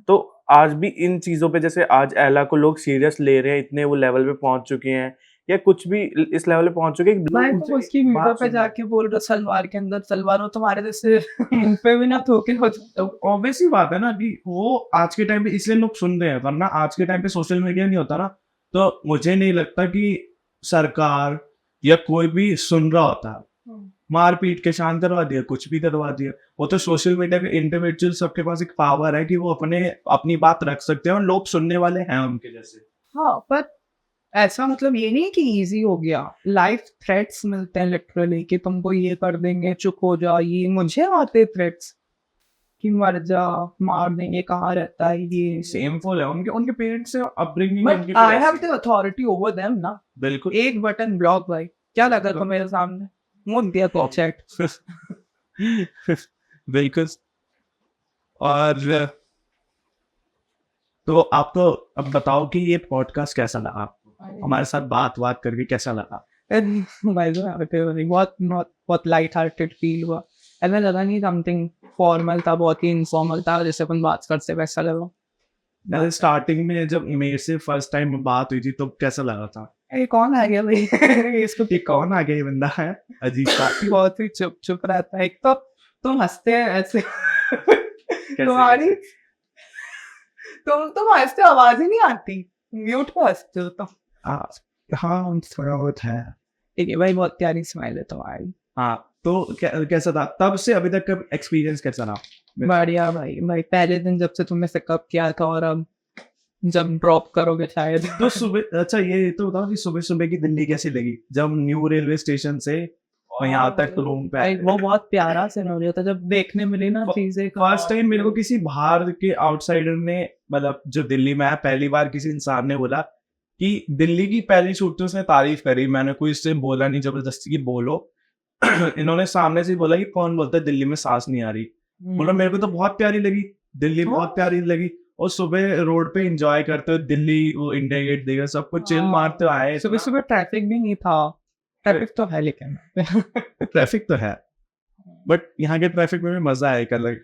तो आज भी इन चीजों पे, जैसे आज एला को लोग सीरियस ले रहे हैं, इतने वो लेवल पे पहुंच चुके हैं, या कुछ भी इस लेवल पे पहुंच चुके हैं कि मैं लोग तो उनसे उसकी वीडियो बात पे सुन रहे हैं। जाके बोल रहा सलवार के अंदर सलवार हो, तुम्हारे जैसे मुंह पे भी ना थोके हो जाता। ऑब्वियस ही बात है ना कि वो आज के टाइम पे इसलिए लोग सुन रहे हैं, वरना आज के टाइम पे सोशल मीडिया नहीं होता ना, तो मुझे नहीं लगता कि सरकार या कोई भी सुन रहा होता। मार पीट के शांत करवा दिया, कुछ भी करवा दिया। वो तो सोशल मीडिया पे इंडिविजुअल सबके पास एक पावर है कि वो अपनी बात रख सकते हैं और लोग सुनने वाले हैं उनके जैसे। हाँ, पर ऐसा मतलब ये नहीं है कि इजी हो गया। लाइफ थ्रेट्स मिलते हैं लिटरली कि तुमको ये कर देंगे, चुप हो जाओ। ये मुझे आते थ्रेट्स कि मर जा, मार देंगे, कहाँ रहता है ये। सेमफुल है उनके उनके पेरेंट्स से अपब्रिंगिंग बट उनकी आई फिर हैव ऐसी द अथॉरिटी ओवर देम ना। बिल्कुल एक बटन ब्लॉक भाई, क्या लगा था मेरे सामने, मुझ दिया तो चैट। बिल्कुल। और तो आप तो अब बताओ कि ये पॉडकास्ट कैसा लगा आपको, हमारे साथ बात करके कैसा लगा? बहुत लाइट हार्टेड फील हुआ। ऐसा लगा नहीं समथिंग फॉर्मल था, बहुत ही इनफॉर्मल था, जैसे अपन बात करते वैसा लगा। स्टार्टिंग में जब मेरे से फर्स्ट टाइम बात हुई थी तो कैसा लगा था? ये कौन आ गया भाई? इसको ये कौन आ गया, ये बंदा है अजीब सा। बहुत ही चुप चुप रहता है। एक तो तुम हंसते हैं ऐसे तुम्हारी तुम हंसते हो, आवाज ही नहीं आती, म्यूट पे हंसते हो तुम। हाँ थोड़ा बहुत है। ठीक है भाई, बहुत प्यारी स्माइल है तुम्हारी। हाँ तो कैसा था तब से अभी तक का एक्सपीरियंस कैसा रहा? बढ़िया भाई पहले दिन जब से तुमने पिकअप किया था और अब जब ड्रॉप करोगे शायद। तो सुबह, अच्छा ये तो बताओ कि सुबह सुबह की दिल्ली कैसी लगी जब न्यू रेलवे स्टेशन से और यहाँ तक रूम पे आए? वो बहुत प्यारा सिनेरियो था जब देखने मिली ना चीजें। फर्स्ट टाइम मेरे को किसी बाहर के आउटसाइडर ने, मतलब जो दिल्ली में है, पहली बार किसी इंसान ने बोला कि दिल्ली की पहली शूट तो उसने तारीफ करी। मैंने कोई इससे बोला नहीं जबरदस्ती की बोलो। इन्होंने सामने से बोला कि कौन बोलता है दिल्ली में सांस नहीं आ रही। बोला मेरे को तो बहुत प्यारी लगी, दिल्ली बहुत प्यारी लगी। और सुबह रोड पे एंजॉय करते हुए दिल्ली, वो इंडिया गेट देखा, सब कुछ चिल मारते आए। सुबह सुबह ट्रैफिक भी नहीं था। ट्रैफिक तो है लेकिन ट्रैफिक तो है, बट यहाँ के ट्रैफिक में भी मजा है। एक अलग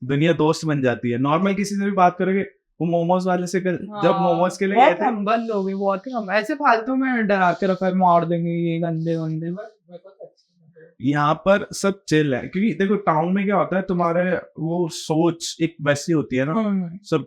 दुनिया दोस्त बन जाती है। नॉर्मल किसी से भी बात करोगे, वो मोमोज वाले से जब मोमोज के लिए गए बहुत थे, हम्बल लोग हैं, बहुत ही हम ऐसे फालतू में डरा के रखा है, मार देंगे ये गंदे गंदे। यहाँ पर सब चिल है। क्योंकि देखो टाउन में क्या होता है, तुम्हारे वो सोच एक वैसी होती है ना, सब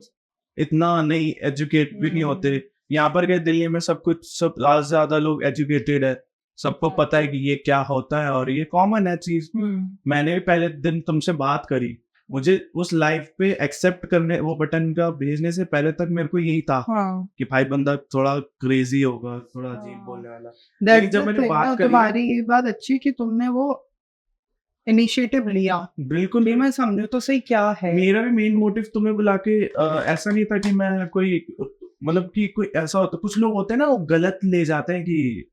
इतना नहीं एजुकेट भी नहीं होते। यहाँ पर क्या दिल्ली में सब कुछ, सब ज्यादा लोग एजुकेटेड है, सबको पता है कि ये क्या होता है और ये कॉमन है चीज। मैंने भी पहले दिन तुमसे बात करी, मुझे उस लाइफ पे एक्सेप्ट करने, वो बटन का भेजने से पहले तक मेरे को यही था कि भाई बंदा थोड़ा क्रेजी होगा, थोड़ा अजीब बोलने वाला। लेकिन जब मैंने बात करी, तुम्हारी ये बात अच्छी कि तुमने वो इनिशिएटिव लिया। बिल्कुल भी मैं समझू तो सही क्या है। मेरा भी मेन मोटिव तुम्हें बुला के ऐसा नहीं था कि मैं कोई, मतलब कि कोई ऐसा होता, कुछ लोग होते हैं ना वो गलत ले जाते हैं कि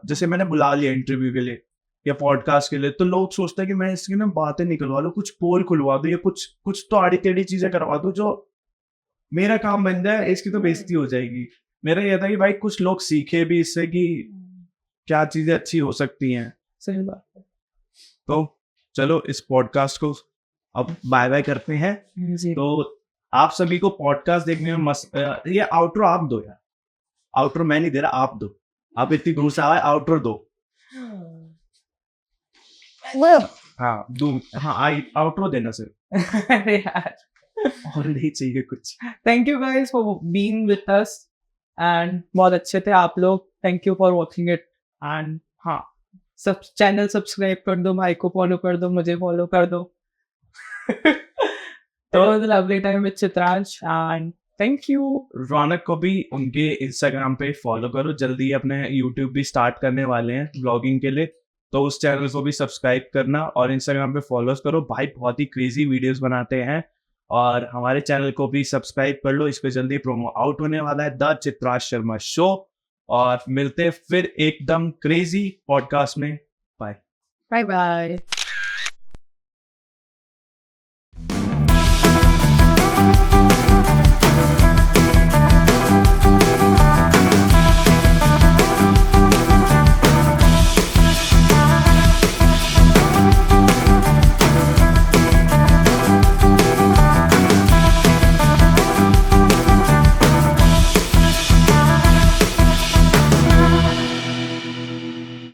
जैसे मैंने बुला लिया इंटरव्यू के लिए, या पॉडकास्ट के लिए, तो लोग सोचते हैं कि मैं इसकी ना बातें निकलवा लूं, कुछ पोल खुलवा दूं या कुछ तो आड़ी टेढ़ी चीजें करवा दूं जो मेरा काम बन जाए, इसकी तो बेइज्जती हो जाएगी। मेरा ये था कि भाई कुछ लोग सीखे भी इससे कि क्या चीजें अच्छी हो सकती हैं। सही बात है। तो चलो इस पॉडकास्ट को अब बाय बाय करते हैं। जी तो आप सभी को पॉडकास्ट देखने में मस्त, ये आउटरो आप दो यार, आउटरो मैं नहीं दे रहा, आप दो, आप इतनी दूर से आए, आउटरो दो। हाँ दो, हाँ आई आउटरो देना सर, अरे यार, और नहीं चाहिए कुछ। Thank you guys for being with us and बहुत अच्छे थे आप लोग, thank you for watching it. And हाँ, सब चैनल सब्सक्राइब कर दो, भाई को फॉलो कर दो, मुझे फॉलो कर दो। तो lovely time with Chitransh and thank you. Raunak को भी उनके इंस्टाग्राम पे फॉलो करो, जल्दी अपने यूट्यूब भी स्टार्ट करने वाले हैं ब्लॉगिंग के लिए, तो उस चैनल को भी सब्सक्राइब करना और इंस्टाग्राम पे फॉलो करो। भाई बहुत ही क्रेजी वीडियोस बनाते हैं, और हमारे चैनल को भी सब्सक्राइब कर लो, इस पे जल्दी प्रोमो आउट होने वाला है, द चित्रांश शर्मा शो। और मिलते हैं फिर एकदम क्रेजी पॉडकास्ट में। Bye bye bye.